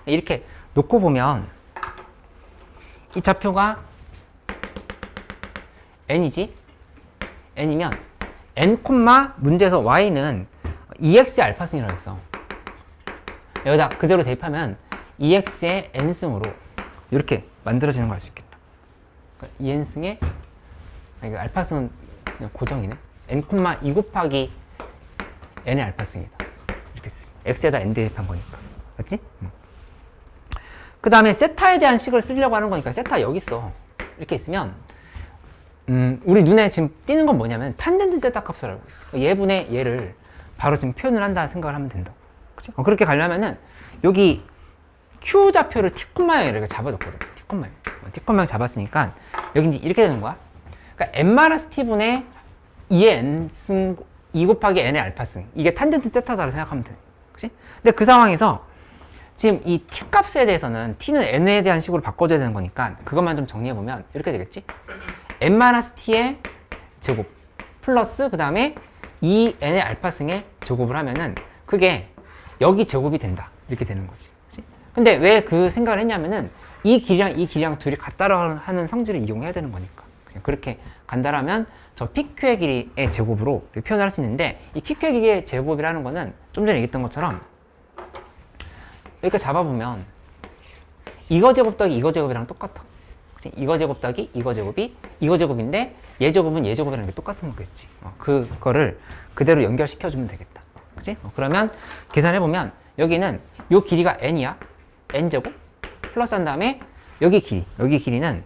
이렇게 놓고 보면 이 좌표가 n이지. n이면 n, 문제에서 y는 2x의 알파승이라고 했어. 여기다 그대로 대입하면 2x의 n승으로 이렇게 만들어지는 걸 알 수 있겠다. 그러니까 2n승의 이거 알파승은 그냥 고정이네. n, 2 곱하기 n의 알파승이다. 이렇게 쓰지. x에다 n 대입한 거니까. 맞지? 그 다음에 세타에 대한 식을 쓰려고 하는 거니까 세타 여기 있어. 이렇게 있으면 우리 눈에 지금 띄는 건 뭐냐면 탄젠트 세타 값을 알고 있어. 얘분의 얘를 바로 지금 표현을 한다 생각을 하면 된다. 그치? 그렇게 가려면은 여기 q 좌표를 t,에 이렇게 잡아줬거든. t,에 잡았으니까 여기 이제 이렇게 되는 거야. 그러니까 n-t분의 2의 n승 2 곱하기 n의 알파승 이게 탄젠트 세타다라고 생각하면 돼. 그치? 근데 그 상황에서 지금 이 t 값에 대해서는 t는 n에 대한 식으로 바꿔줘야 되는 거니까 그것만 좀 정리해보면 이렇게 되겠지? n-t의 제곱 플러스 그 다음에 2n의 알파승의 제곱을 하면은 그게 여기 제곱이 된다 이렇게 되는 거지. 그치? 근데 왜 그 생각을 했냐면은 이 길이랑 둘이 같다라고 하는 성질을 이용해야 되는 거니까. 그냥 그렇게 간다라면 저 PQ의 길이의 제곱으로 표현을 할 수 있는데 이 PQ의 길이의 제곱이라는 거는 좀 전에 얘기했던 것처럼 이렇게 잡아보면 이거 제곱 더하기 이거 제곱이랑 똑같아. 그치? 이거 제곱 더하기 이거 제곱이 이거 제곱인데 얘 제곱은 얘 제곱이라는 게 똑같은 거겠지. 그거를 그대로 연결시켜주면 되겠다. 그치? 그러면 계산해보면 여기는 요 길이가 n이야. n제곱 플러스 한 다음에 여기 길이는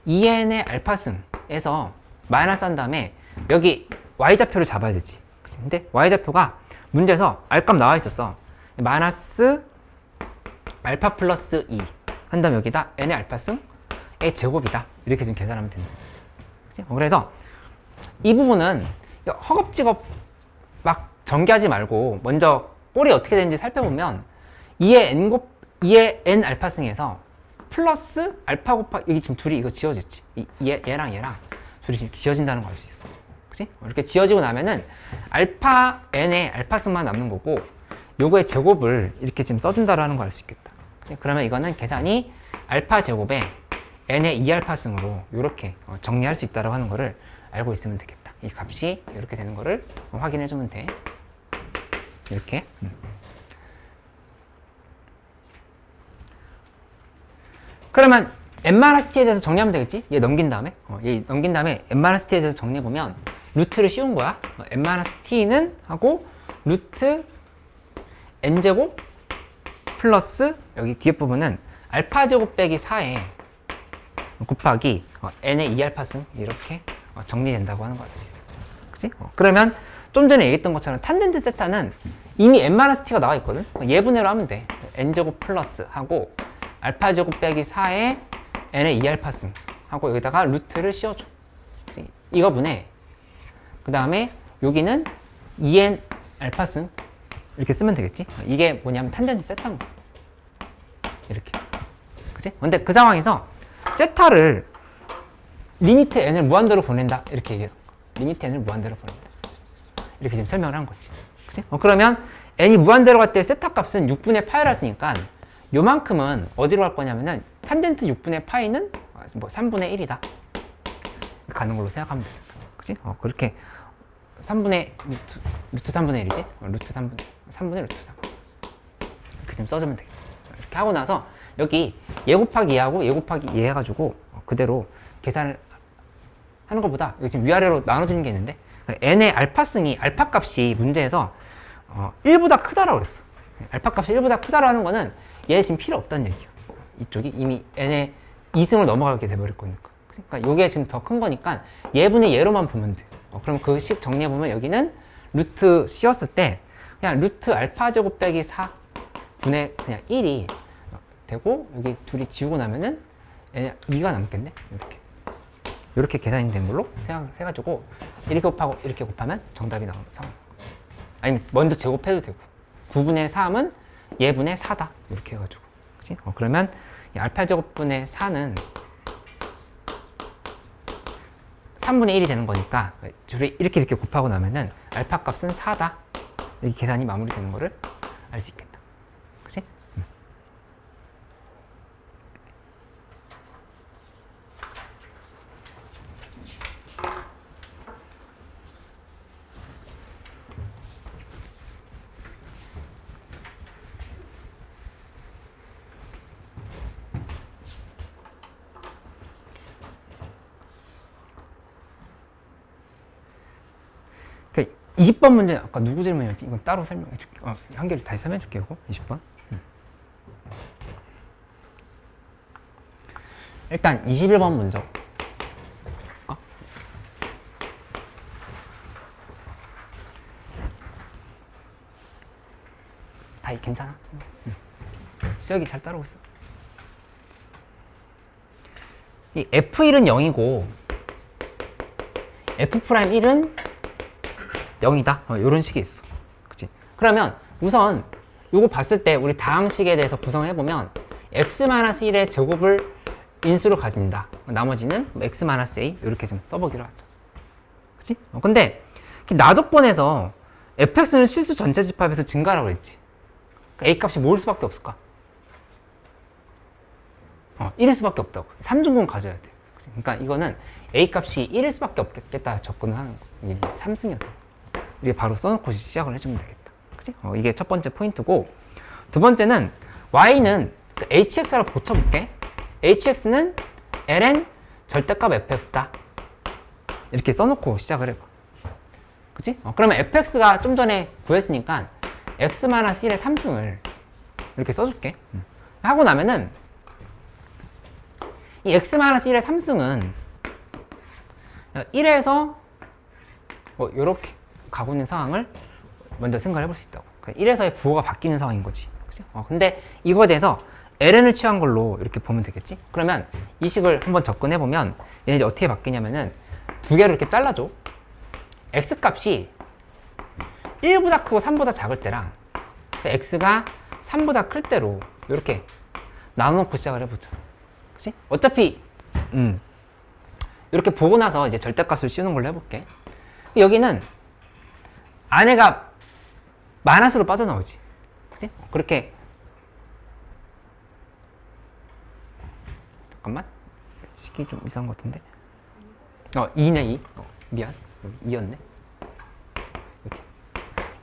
2n의 알파승에서 마이너스 한 다음에 여기 y좌표를 잡아야 되지. 근데 y좌표가 문제에서 r값 나와 있었어. 마이너스 알파 플러스 2 한 다음에 여기다 n의 알파승의 제곱이다. 이렇게 지금 계산하면 된다. 그치? 그래서 이 부분은 허겁지겁 막 전개하지 말고 먼저 꼴이 어떻게 되는지 살펴보면 2의 n 알파승에서 플러스 알파 곱하기 여기 지금 둘이 이거 지워졌지. 얘랑 둘이 지금 지워진다는 걸 알 수 있어. 그치? 이렇게 지워지고 나면은 알파 n의 알파승만 남는 거고 요거의 제곱을 이렇게 지금 써준다라는 걸 알 수 있겠다. 그치? 그러면 이거는 계산이 알파 제곱에 n의 2알파승으로 이렇게 정리할 수 있다라고 하는 거를 알고 있으면 되겠다. 이 값이 이렇게 되는 거를 확인해 주면 돼. 이렇게. 그러면 n-t에 대해서 정리하면 되겠지? 얘 넘긴 다음에 n-t에 대해서 정리해보면 루트를 씌운 거야. n-t는 하고 루트 n제곱 플러스 여기 뒤에 부분은 알파 제곱 빼기 4에 곱하기 n의 2알파승 이렇게 정리된다고 하는 거 알 수 있어. 그치? 그러면 좀 전에 얘기했던 것처럼 탄젠트 세타는 이미 n-t가 나와 있거든. 예분해로 하면 돼. n제곱 플러스 하고 알파 제곱 빼기 4에 n의 2알파승 하고 여기다가 루트를 씌워줘. 이거 분해. 그 다음에 여기는 2n 알파승 이렇게 쓰면 되겠지? 이게 뭐냐면 탄젠트 세타인 거야. 이렇게. 그치? 근데 그 상황에서 세타를 리미트 n을 무한대로 보낸다. 이렇게 얘기해요. 리미트 n을 무한대로 보낸다. 이렇게 지금 설명을 한 거지. 그치? 그러면 n이 무한대로 갈 때 세타 값은 6분의 파이라 쓰니까 요만큼은 어디로 갈 거냐면은 탄젠트 6분의 파이는 뭐 3분의 1이다. 가는 걸로 생각하면 되겠다. 그치? 그렇게 3분의 루트 3분의 1이지? 루트 3분의 루트 3. 이렇게 좀 써주면 되겠다. 이렇게 하고 나서 여기 예 곱하기 2하고 예 곱하기 2 해가지고 그대로 계산을 하는 것보다 여기 지금 위아래로 나눠지는 게 있는데 n의 알파승이 알파 값이 문제에서 1보다 크다라고 그랬어. 알파 값이 1보다 크다라고 하는 거는 얘 지금 필요 없다는 얘기야. 이쪽이 이미 n의 2승을 넘어가게 돼버릴 거니까. 그러니까 이게 지금 더 큰 거니까 얘분의 얘로만 보면 돼. 그럼 그 식 정리해보면 여기는 루트 씌웠을 때 그냥 루트 알파 제곱 빼기 4분의 그냥 1이 되고 여기 둘이 지우고 나면은 2가 남겠네. 이렇게 계산이 된 걸로 생각을 해가지고 이렇게 곱하고 이렇게 곱하면 정답이 나오는 상황. 아니면 먼저 제곱해도 되고 9분의 3은 얘분의 4다. 이렇게 해가지고 그치? 그러면 이 알파 제곱분의 4는 3분의 1이 되는 거니까 둘이 이렇게 곱하고 나면은 알파 값은 4다. 이렇게 계산이 마무리되는 거를 알 수 있겠다. 그치? 그 20번 문제 아까 누구 질문이었지? 이건 따로 설명해 줄게. 한 개를 다시 설명해 줄게요. 20번. 일단 21번 먼저. 다 괜찮아? 수혁이 잘 따라오고 있어. 이 F1은 0이고 F'1은 0이다. 이런 식이 있어. 그치? 그러면 우선 요거 봤을 때 우리 다항식에 대해서 구성해보면 x-1의 제곱을 인수로 가진다. 나머지는 x-a 이렇게 좀 써보기로 하자. 그치? 근데 나조건에서 fx는 실수 전체 집합에서 증가라고 했지. A 값이 모일 수밖에 없을까? 1일 수밖에 없다고. 3중근 가져야 돼. 그러니까 이거는 A 값이 1일 수밖에 없겠다 접근을 하는 거. 이게 3승이었다. 이게 바로 써놓고 시작을 해주면 되겠다. 그치? 이게 첫 번째 포인트고, 두 번째는 y는 hx라고 고쳐볼게. hx는 ln 절대값 fx다. 이렇게 써놓고 시작을 해봐. 그치? 그러면 fx가 좀 전에 구했으니까 x-1의 3승을 이렇게 써줄게. 하고 나면은 이 x-1의 3승은 1에서 이렇게 가고 있는 상황을 먼저 생각을 해볼 수 있다고. 1에서의 부호가 바뀌는 상황인 거지. 그치? 근데 이거에 대해서 ln을 취한 걸로 이렇게 보면 되겠지? 그러면 이 식을 한번 접근해보면 얘는 이제 어떻게 바뀌냐면은 두 개로 이렇게 잘라줘. x 값이 1보다 크고 3보다 작을 때랑 x가 3보다 클 때로 이렇게 나눠놓고 시작을 해보자. 그치? 어차피 이렇게 보고 나서 이제 절대값을 씌우는 걸로 해볼게. 여기는 안에가 마이너스로 빠져나오지. 그치? 그렇게 잠깐만 식이 좀 이상한 것 같은데 2네 2 미안 2였네 이렇게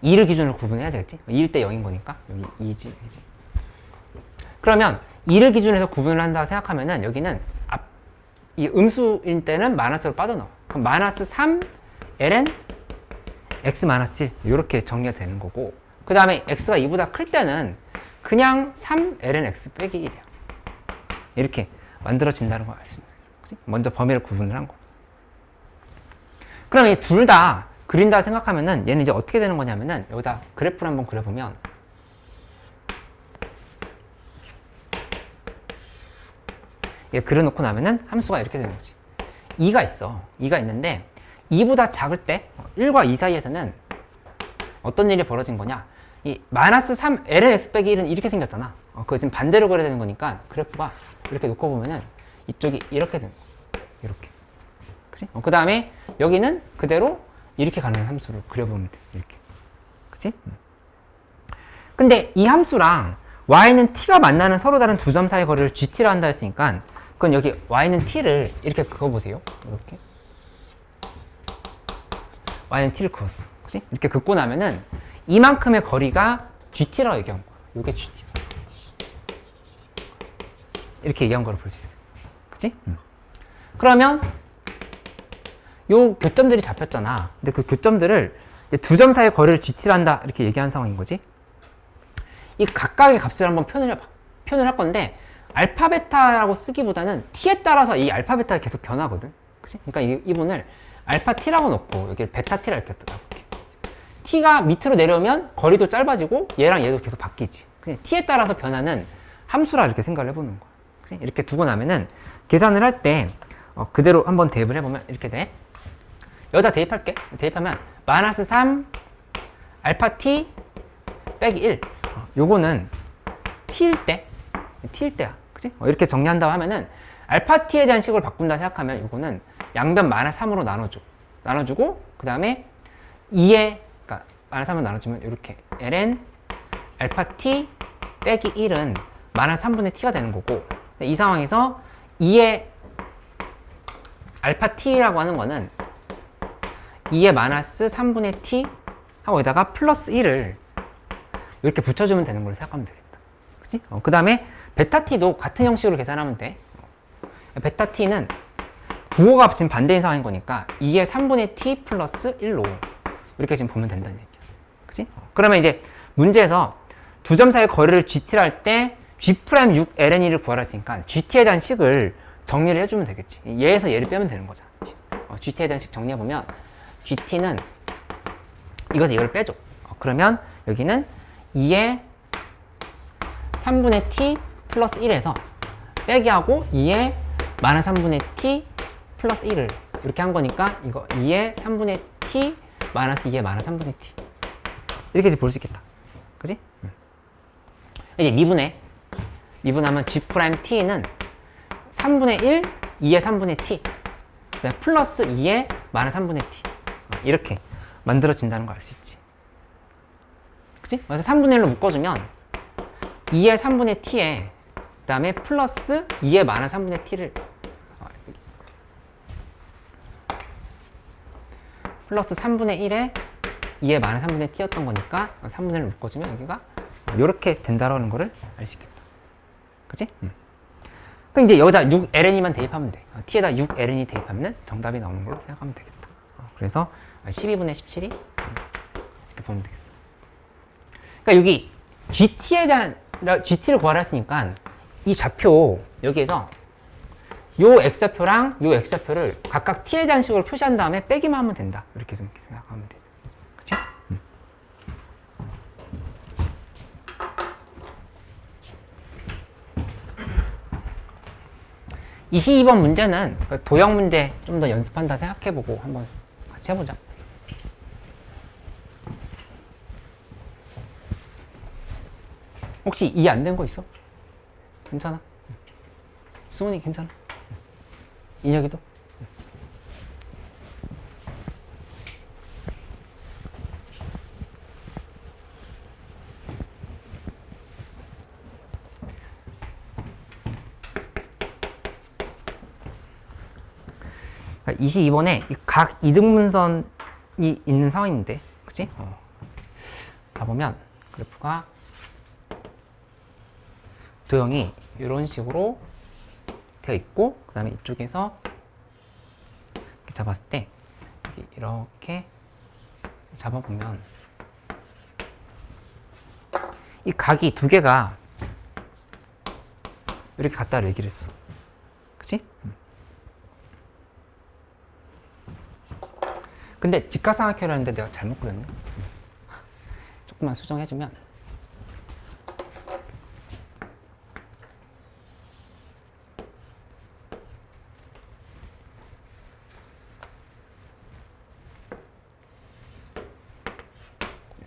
2를 기준으로 구분해야 되겠지? 2일 때 0인 거니까 여기 2지. 그러면 2를 기준으로 구분을 한다고 생각하면은 여기는 이 음수일 때는 마이너스로 빠져나와. 그럼 마이너스 3 ln x-1 이렇게 정리가 되는 거고, 그 다음에 x가 2보다 클 때는 그냥 3 ln x 빼기 1이야. 이렇게 만들어진다는 걸 알 수 있어. 먼저 범위를 구분을 한 거. 그럼 이 둘 다 그린다 생각하면은 얘는 이제 어떻게 되는 거냐면은 여기다 그래프를 한번 그려보면 얘 그려놓고 나면은 함수가 이렇게 되는 거지. 2가 있어. 2가 있는데 2보다 작을 때 1과 2 사이에서는 어떤 일이 벌어진 거냐? 이 마이너스 3 ln x 빼기 1은 이렇게 생겼잖아. 그거 지금 반대로 그려야 되는 거니까 그래프가 이렇게 놓고 보면은 이쪽이 이렇게 되는 거야. 이렇게. 그치? 그 다음에 여기는 그대로 이렇게 가는 함수를 그려보면 돼. 이렇게. 그치? 근데 이 함수랑 y는 t가 만나는 서로 다른 두 점 사이 거리를 gt라 한다 했으니까 그건 여기 y는 t를 이렇게 그어보세요. 이렇게. y는 t를 그었어. 그치? 이렇게 긋고 나면은 이만큼의 거리가 gt라고 얘기한 거야. 이게 gt다. 이렇게 얘기한 거를 볼 수 있어. 그치? 그러면 요 교점들이 잡혔잖아. 근데 그 교점들을 두 점 사이의 거리를 gt라 한다 이렇게 얘기한 상황인 거지. 이 각각의 값을 한번 표현을 해봐. 표현을 할 건데 알파 베타라고 쓰기보다는 t에 따라서 이 알파 베타가 계속 변하거든. 그치? 그러니까 이분을 알파 t라고 놓고 여기를 베타 t라 이렇게 떠볼게. t가 밑으로 내려오면 거리도 짧아지고 얘랑 얘도 계속 바뀌지. 그냥 t에 따라서 변하는 함수라 이렇게 생각을 해보는 거야. 그치? 이렇게 두고 나면은 계산을 할 때 그대로 한번 대입을 해보면 이렇게 돼. 여기다 대입할게. 대입하면 마이너스 3 알파 t 빼기 1 요거는 t일 때야. 그치? 이렇게 정리한다고 하면은 알파 t에 대한 식으로 바꾼다 생각하면 요거는 양변 마이너스 3으로 나눠주고 그 다음에 2에 그러니까 마이너스 3으로 나눠주면 이렇게 ln 알파 t 빼기 1은 마이너스 3분의 t가 되는 거고 이 상황에서 2의 알파 t라고 하는 거는 2의 마이너스 3분의 t 하고 여기다가 플러스 1을 이렇게 붙여주면 되는 걸로 생각하면 되겠다. 그치? 그 다음에 베타 t도 같은 형식으로 계산하면 돼. 베타 t는 부호가 지금 반대인 상황인 거니까 2의 3분의 t 플러스 1로 이렇게 지금 보면 된다는 얘기야. 그치? 그러면 이제 문제에서 두 점 사이 거리를 gt를 할 때 g'6ln을 구하라 했으니까 gt에 대한 식을 정리를 해주면 되겠지. 얘에서 얘를 빼면 되는 거잖아. gt에 대한 식 정리해보면 gt는 이것에서 이걸 빼줘. 그러면 여기는 2의 3분의 t 플러스 1에서 빼기하고 2의 마이너스 3분의 t 플러스 1을 이렇게 한 거니까 이거 2의 3분의 t 마이너스 2의 마이너스 3분의 t 이렇게 볼 수 있겠다. 그지? 이제 미분하면 g't는 3분의 1, 2의 3분의 t 플러스 2의 마이너스 3분의 t 이렇게 만들어진다는 걸 알 수 있지. 그치? 그래서 3분의 1로 묶어주면 2의 3분의 t에 그 다음에 플러스 2의 마이너스 3분의 t를 플러스 3분의 1에 2의 마이너스 3분의 t였던 거니까 3분의 1로 묶어주면 여기가 이렇게 된다라는 거를 알 수 있겠다. 그치? 그럼 이제 여기다 6ln이만 대입하면 돼. t에다 6ln이 대입하면 정답이 나오는 걸로 생각하면 되겠다. 그래서 12분의 17이 이렇게 보면 되겠어. 그러니까 여기 gt를 구하라 했으니까 이 좌표 여기에서 요 x좌표랑 요 x좌표를 각각 t에 대한 식으로 표시한 다음에 빼기만 하면 된다. 이렇게 좀 생각하면 돼. 그치? 22번 문제는 도형 문제 좀 더 연습한다 생각해보고 한번 같이 해보자. 혹시 이해 안 된 거 있어? 괜찮아? 수은이 괜찮아? 인혁이도? 22번에 각 이등분선이 있는 상황인데, 그치? 가보면 그래프가 도형이 이런 식으로 되어 있고, 그 다음에 이쪽에서 이렇게 잡았을 때 이렇게 잡아보면 이 각이 두 개가 이렇게 같다고 얘기를 했어. 그치? 근데 직각삼각형을 했는데 내가 잘못 그렸네. 조금만 수정해주면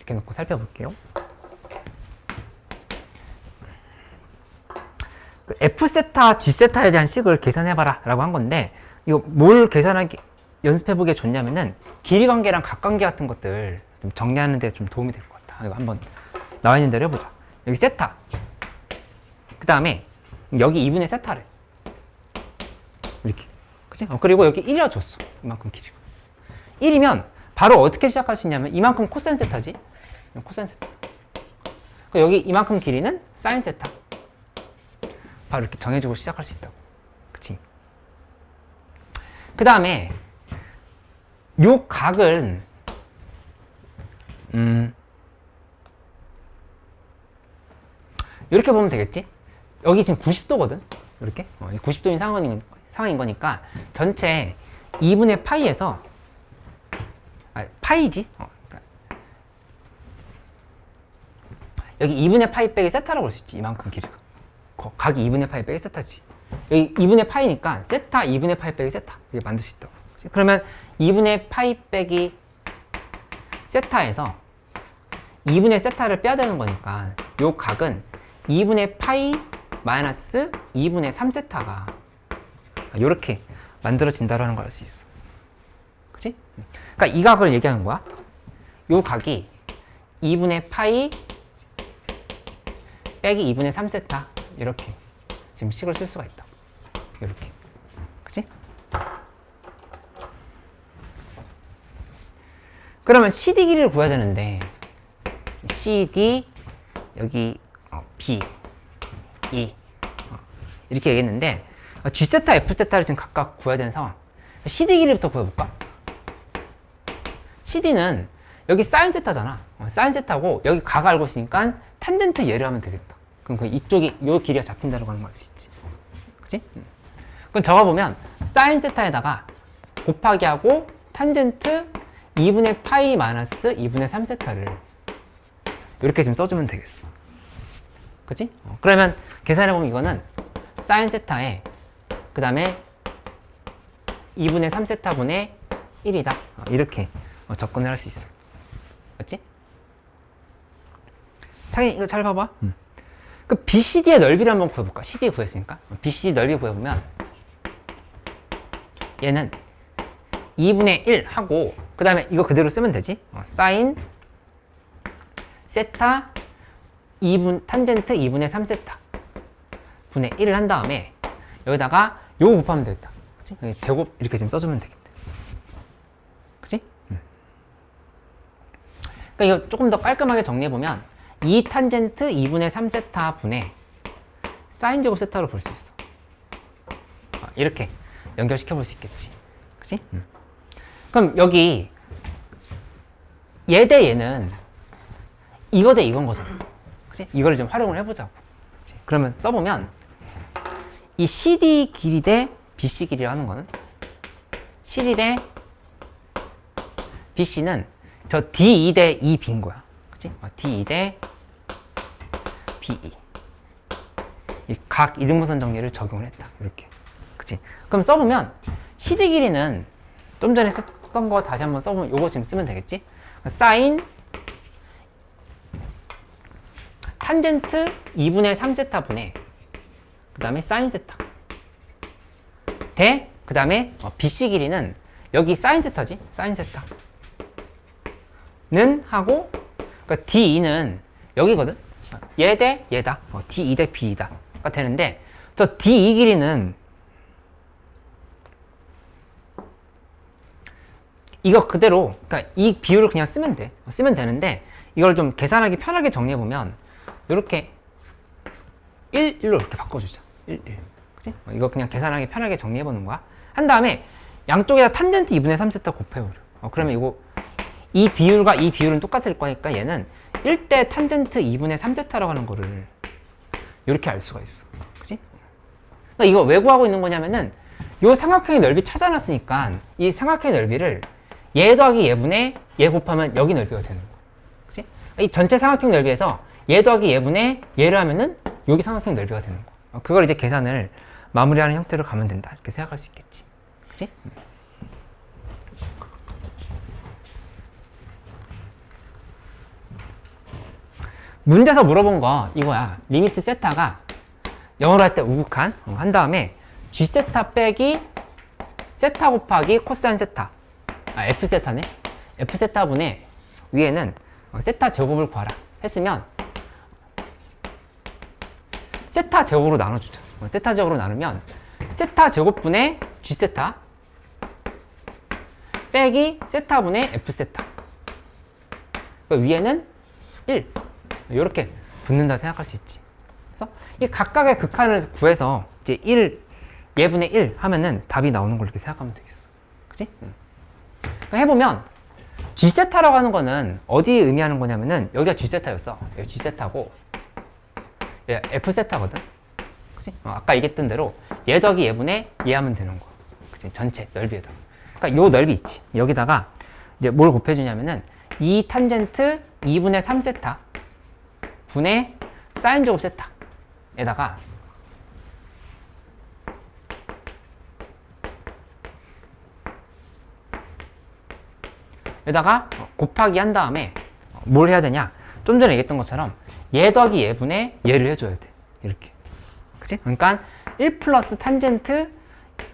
이렇게 놓고 살펴볼게요. 그 F세타, G세타에 대한 식을 계산해봐라 라고 한 건데, 이거 뭘 계산하기, 연습해보기에 좋냐면은 길이 관계랑 각 관계 같은 것들 좀 정리하는 데 좀 도움이 될 것 같아. 이거 한번 나와 있는 대로 해보자. 여기 세타, 그 다음에 여기 2분의 세타를 이렇게, 그치? 그리고 여기 1이라 줬어. 이만큼 길이가 1이면 바로 어떻게 시작할 수 있냐면 이만큼 코사인 세타지, 코사인 세타. 여기 이만큼 길이는 사인 세타. 바로 이렇게 정해주고 시작할 수 있다고. 그치? 그 다음에 요 각은 이렇게 보면 되겠지? 여기 지금 90도거든? 이렇게 90도인 상황인 거니까 전체 2분의 파이에서 파이지? 여기 2분의 파이 빼기 세타라고 볼 수 있지. 이만큼 길이가 각이 2분의 파이 빼기 세타지. 여기 2분의 파이니까 세타 2분의 파이 빼기 세타 이렇게 만들 수 있다고. 그러면 2분의 파이 빼기 세타에서 2분의 세타를 빼야 되는 거니까 요 각은 2분의 파이 마이너스 2분의 3세타가 이렇게 만들어진다라는 걸 알 수 있어. 그치? 그러니까 이 각을 얘기하는 거야. 요 각이 2분의 파이 빼기 2분의 3세타 이렇게 지금 식을 쓸 수가 있다. 이렇게. 그치? 그러면 CD 길이를 구해야 되는데 CD 여기 B E 이렇게 얘기했는데 G세타, F세타를 지금 각각 구해야 되는 상황. CD 길이부터 구해볼까? CD는 여기 사인 세타잖아. 사인 세타고 여기 각 알고 있으니까 탄젠트 얘를 하면 되겠다. 그럼 이쪽이 요 길이가 잡힌다고 하는 걸 알 수 있지. 그치? 그럼 적어보면 사인 세타에다가 곱하기 하고 탄젠트 2분의 파이 마이너스 2분의 3세타를 이렇게 좀 써주면 되겠어. 그치? 그러면 계산해보면 이거는 사인 세타에 그 다음에 2분의 3세타분의 1이다. 이렇게 접근을 할 수 있어. 맞지? 창이 이거 잘 봐봐. 그 BCD의 넓이를 한번 구해볼까? CD 구했으니까. BCD 넓이 구해보면 얘는 2분의 1 하고 그 다음에 이거 그대로 쓰면 되지. 사인 세타 2분 탄젠트 2분의 3세타 분의 1을 한 다음에 여기다가 요거 곱하면 되겠다. 그치? 여기 제곱 이렇게 좀 써주면 되겠다. 그치? 그러니까 이거 조금 더 깔끔하게 정리해보면 2 탄젠트 2분의 3세타 분의 사인 제곱 세타로 볼 수 있어. 이렇게 연결시켜 볼 수 있겠지. 그치? 그럼 여기 얘 대 얘는 이거 대 이건 거잖아. 그치? 이거를 좀 활용을 해보자고. 그치? 그러면 써보면 이 CD 길이 대 BC 길이를 하는 거는 CD 대 BC는 저 D2 대 EB인 거야. 그치? D2 대 BE. 이 각 이등분선 정리를 적용을 했다. 이렇게. 그치? 그럼 써보면 CD 길이는 좀 전에 썼던 거 다시 한번 써보면 요거 지금 쓰면 되겠지? 사인 탄젠트 2분의 3세타 분의 그 다음에 사인 세타 대 그 다음에 BC 길이는 여기 사인 세타지? 사인 세타 는 하고 그러니까 D2는 여기거든? 얘 대 얘다. D2 대 B이다 가 되는데 저 D2 길이는 이거 그대로 그러니까 이 비율을 그냥 쓰면 돼. 쓰면 되는데 이걸 좀 계산하기 편하게 정리해보면 이렇게 1, 1로 이렇게 바꿔주자. 1, 1. 그치? 이거 그냥 계산하기 편하게 정리해보는 거야. 한 다음에 양쪽에다 탄젠트 2분의 3세타 곱해버려. 그러면 이거 이 비율과 이 비율은 똑같을 거니까 얘는 1대 탄젠트 2분의 3세타라고 하는 거를 이렇게 알 수가 있어. 그치? 그러니까 이거 왜 구하고 있는 거냐면은 요 삼각형의 넓이 찾아놨으니까 이 삼각형의 넓이를 얘 더하기 얘분의 얘 곱하면 여기 넓이가 되는 거야. 그치? 이 전체 삼각형 넓이에서 얘 더하기 얘분의 얘를 하면은 여기 삼각형 넓이가 되는 거야. 그걸 이제 계산을 마무리하는 형태로 가면 된다. 이렇게 생각할 수 있겠지. 그치? 문제에서 물어본 거 이거야. 리미트 세타가 영어로 할 때 우극한 한 다음에 G 세타 빼기 세타 곱하기 코사인 세타. 아, F 세타네. F 세타분의 위에는 세타 제곱을 구하라 했으면 세타 제곱으로 나눠주자. 세타 제곱으로 나누면 세타 제곱분의 G 세타 빼기 세타분의 F 세타. 그러니까 위에는 1 이렇게 붙는다 생각할 수 있지. 그래서 이 각각의 극한을 구해서 이제 1 예분의 1 하면은 답이 나오는 걸 이렇게 생각하면 되겠어. 그치? 그러니까 해보면 G 세타라고 하는 거는 어디 의미하는 거냐면은 여기가 G 세타였어. 여기 G 세타고 얘 F 세타거든. 그치? 아까 얘기했던 대로 얘 더하기 얘분의 얘 하면 되는 거. 그치? 전체 넓이에다가. 그러니까 요 넓이 있지. 여기다가 이제 뭘 곱해주냐면은 2 탄젠트 2분의 3 세타 분의 사인 제곱 세타에다가 여기다가 곱하기 한 다음에 뭘 해야 되냐? 좀 전에 얘기했던 것처럼 얘 더하기 얘분의 얘를 해줘야 돼. 이렇게. 그치? 그러니까 1 플러스 탄젠트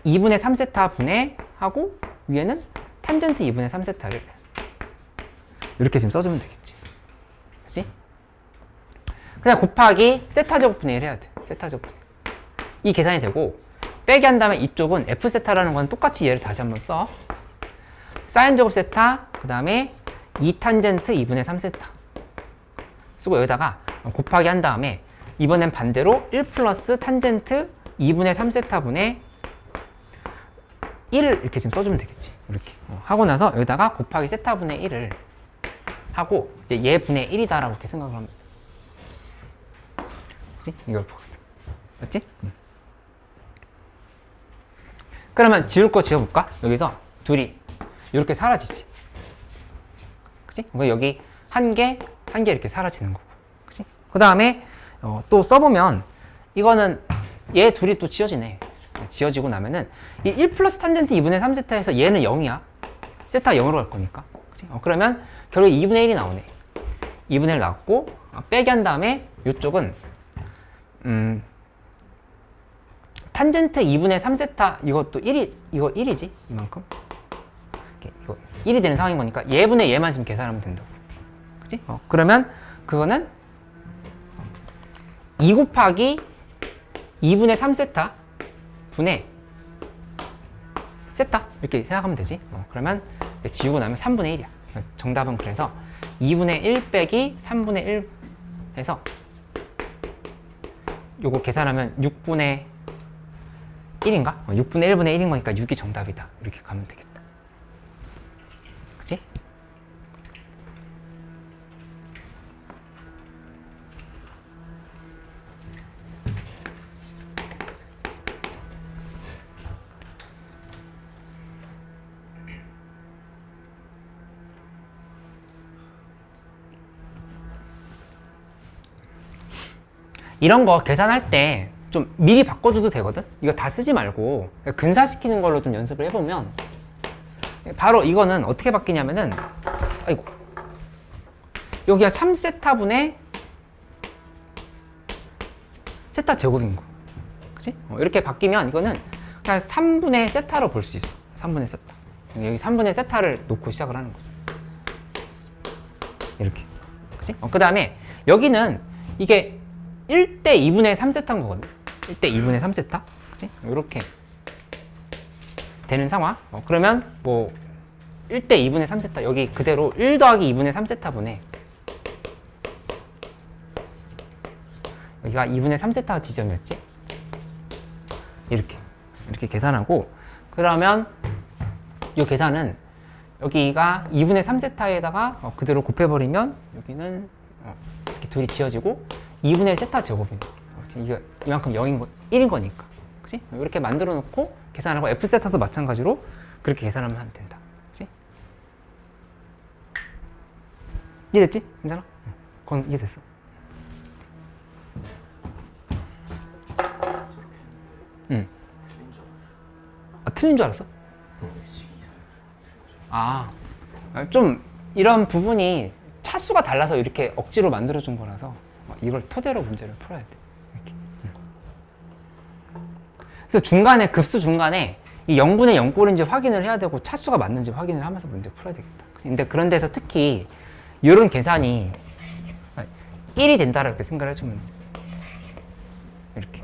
2분의 3 세타 분의 하고 위에는 탄젠트 2분의 3 세타를 이렇게 지금 써주면 되겠지. 그치? 그냥 곱하기 세타 제곱분의 1 해야 돼. 세타 제곱분의 1. 이 계산이 되고 빼기 한 다음에 이쪽은 F 세타라는 건 똑같이 얘를 다시 한번 써. 사인 제곱 세타 그 다음에 2 탄젠트 2분의 3 세타 쓰고 여기다가 곱하기 한 다음에 이번엔 반대로 1 플러스 탄젠트 2분의 3 세타 분의 1을 이렇게 지금 써주면 되겠지. 이렇게 하고 나서 여기다가 곱하기 세타 분의 1을 하고 이제 얘 분의 1이다 라고 이렇게 생각을 하면 돼. 그치? 이걸 보거든. 맞지? 그러면 지울 거 지워볼까? 여기서 둘이 이렇게 사라지지. 그치? 여기 한 개 이렇게 사라지는 거고. 그치? 그 다음에 또 써보면 이거는 얘 둘이 또 지워지네. 지워지고 나면은 이 1 플러스 탄젠트 2분의 3 세타에서 얘는 0이야. 세타 0으로 갈 거니까. 그치? 그러면 결국 2분의 1이 나오네. 2분의 1 나왔고 빼기 한 다음에 이쪽은 탄젠트 2분의 3 세타 이것도 1이 이거 1이지 이만큼. 이거 1이 되는 상황인 거니까 얘분의 얘만 지금 계산하면 된다고. 그치? 그러면 그거는 2 곱하기 2분의 3 세타 분의 세타 이렇게 생각하면 되지. 그러면 지우고 나면 3분의 1이야. 정답은 그래서 2분의 1 빼기 3분의 1 해서 요거 계산하면 6분의 1인가? 6분의 1분의 1인 거니까 6이 정답이다. 이렇게 가면 되겠다. 그치? 이런 거 계산할 때 좀 미리 바꿔줘도 되거든? 이거 다 쓰지 말고 근사시키는 걸로 좀 연습을 해보면 바로 이거는 어떻게 바뀌냐면은 아이고 여기가 3세타분의 세타 제곱인 거. 그치? 이렇게 바뀌면 이거는 그냥 3분의 세타로 볼 수 있어. 3분의 세타. 여기 3분의 세타를 놓고 시작을 하는 거죠. 이렇게. 그치? 그 다음에 여기는 이게 1대 2분의 3세타인 거거든. 1대 2분의 3세타. 그치? 이렇게 되는 상황. 그러면 뭐 1대 2분의 3세타 여기 그대로 1 더하기 2분의 3세타분의 여기가 2분의 3세타 지점이었지. 이렇게 계산하고 그러면 이 계산은 여기가 2분의 3세타에다가 그대로 곱해버리면 여기는 이렇게 둘이 지워지고 2분의 1 세타 제곱인 거. 이거 이만큼 1인 거니까. 그치? 이렇게 만들어 놓고 계산하고 F 세타도 마찬가지로 그렇게 계산하면 된다. 그치? 이해됐지? 괜찮아? 그건 이해됐어. 응. 틀린 줄 알았어? 좀 이런 부분이 차수가 달라서 이렇게 억지로 만들어준 거라서 이걸 토대로 문제를 풀어야 돼. 이렇게. 그래서 중간에 급수 중간에 이 0분의 0꼴인지 확인을 해야 되고 차수가 맞는지 확인을 하면서 문제 풀어야 되겠다. 근데 그런 데서 특히 이런 계산이 1이 된다라고 이렇게 생각을 해주면 돼. 이렇게.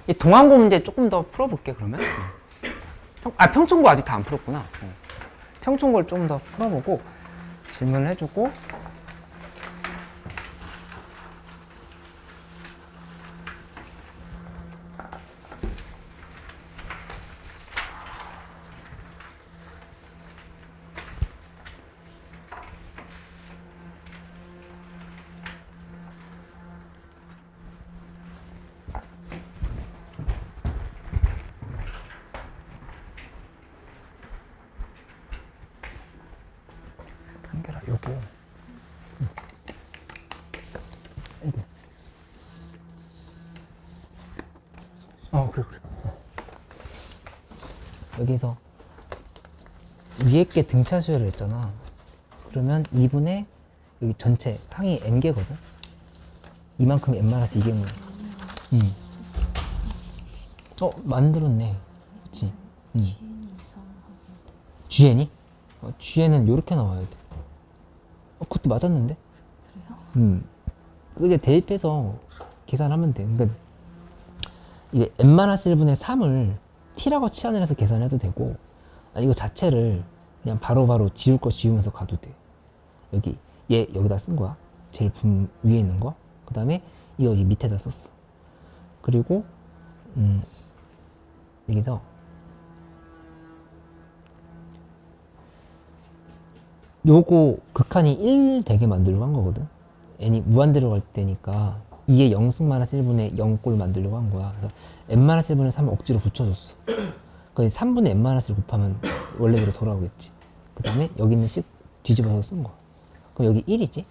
이 동항고 문제 조금 더 풀어볼게 그러면. 평총고 아직 다 안 풀었구나. 평총고를 조금 더 풀어보고 질문을 해주고. 한결아 요거 그래 여기서 위에 게 등차 수열을 했잖아. 그러면 2분의 여기 전체 항이 n개거든. 이만큼 n-2개는 만들었네. 그치? GN이? GN은 요렇게 나와야 돼. 그것도 맞았는데? 그래요? 이제 대입해서 계산하면 돼. 그러니까 이게 n-1분의 3을 t라고 치환을 해서 계산해도 되고, 아니 이거 자체를 그냥 바로바로 지울 거 지우면서 가도 돼. 여기 얘 여기다 쓴 거야. 제일 위에 있는 거. 그 다음에 이거 여기 밑에다 썼어. 그리고 여기서 요거 극한이 1 되게 만들려고 한 거거든. n이 무한대로 갈 때니까 2의 0승-1분의 0꼴 만들려고 한 거야. 그래서 n-1분의 3을 억지로 붙여줬어. 그러니까 3분의 n-1을 곱하면 원래대로 돌아오겠지. 그 다음에 여기 있는 식 뒤집어서 쓴 거야. 그럼 여기 1이지?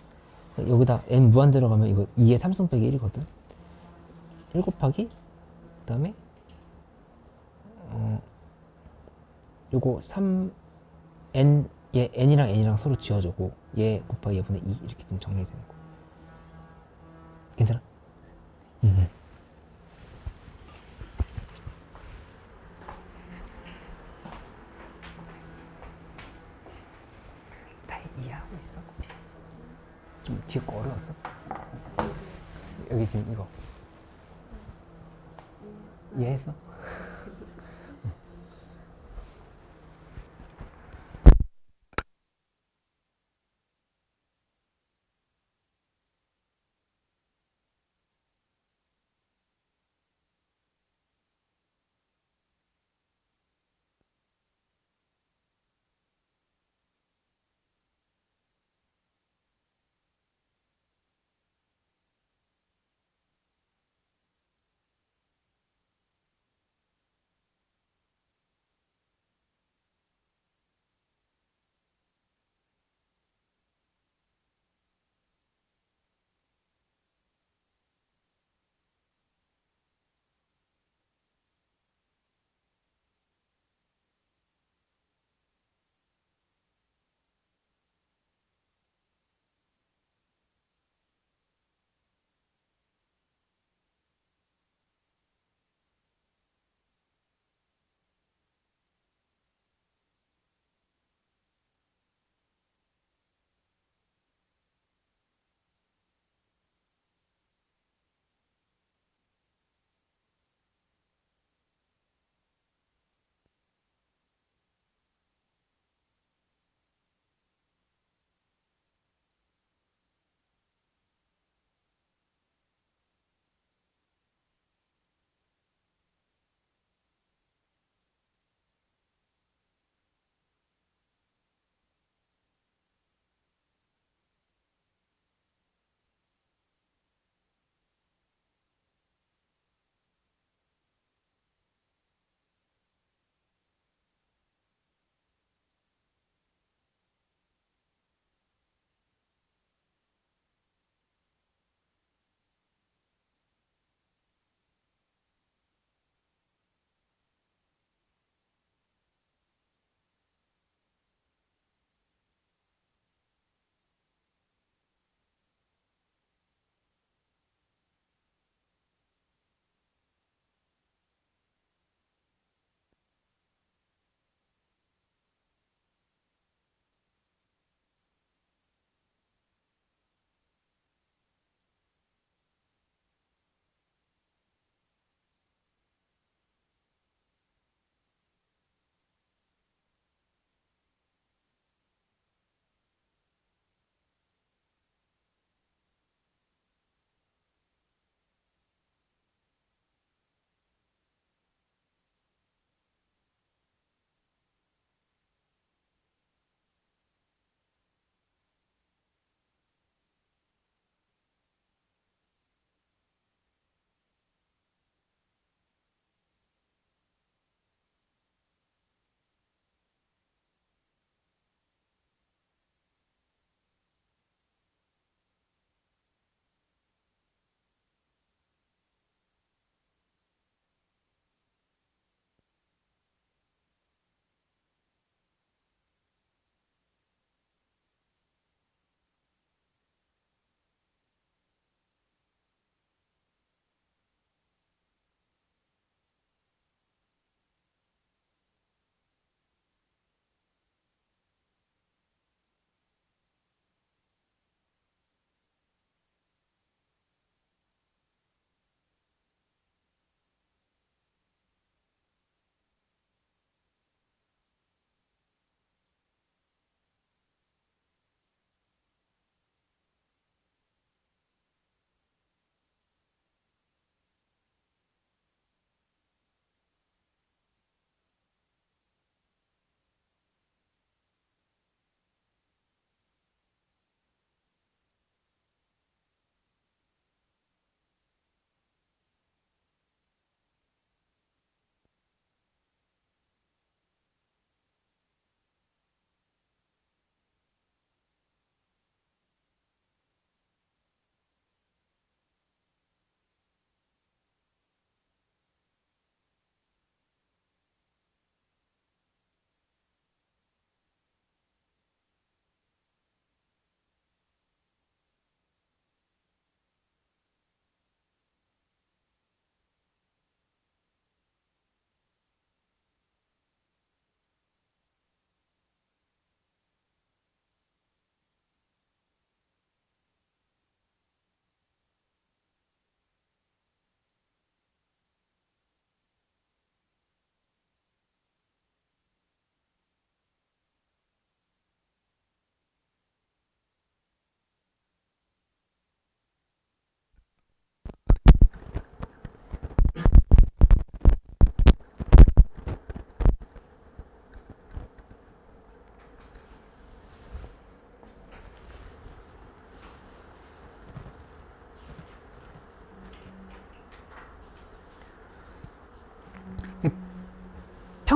여기다 n 무한대로 가면 이거 2의 3승 빼기 1이거든. 1 곱하기 그 다음에 요거 3n 얘 n이랑 n이랑 서로 지워주고 얘 곱하기 얘분의 2 이렇게 좀 정리되는 거. 괜찮아? 다 이해하고 있어? 좀 뒤에 거 어려웠어? 여기 지금 이거 이해했어?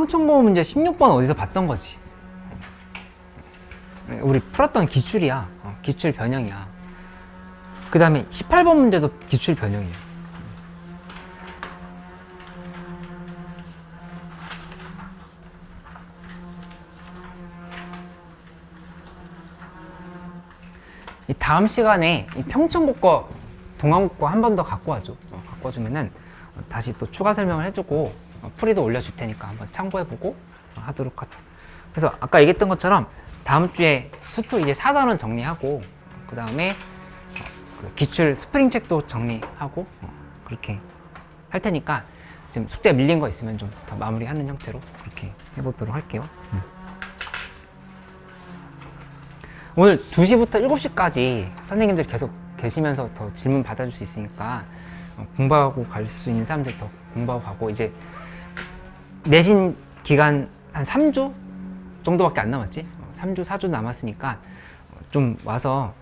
평천고 문제 16번 어디서 봤던 거지. 우리 풀었던 기출이야. 기출 변형이야. 그 다음에 18번 문제도 기출 변형이야. 이 다음 시간에 이 평천고 거, 동아고 거 한 번 더 갖고 와줘. 갖고 와주면은 다시 또 추가 설명을 해주고 풀이도 올려줄 테니까 한번 참고해보고 하도록 하자. 그래서 아까 얘기했던 것처럼 다음 주에 수투 이제 4단원 정리하고 그 다음에 기출 스프링 책도 정리하고 그렇게 할 테니까 지금 숙제 밀린 거 있으면 좀 더 마무리하는 형태로 그렇게 해보도록 할게요. 오늘 2시부터 7시까지 선생님들 계속 계시면서 더 질문 받아줄 수 있으니까 공부하고 갈 수 있는 사람들 더 공부하고 가고, 이제 내신 기간 한 3주 정도밖에 안 남았지? 3주, 4주 남았으니까 좀 와서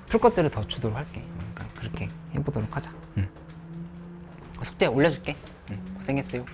풀 것들을 더 주도록 할게. 그러니까 그렇게 해보도록 하자. 숙제 올려줄게. 고생했어요.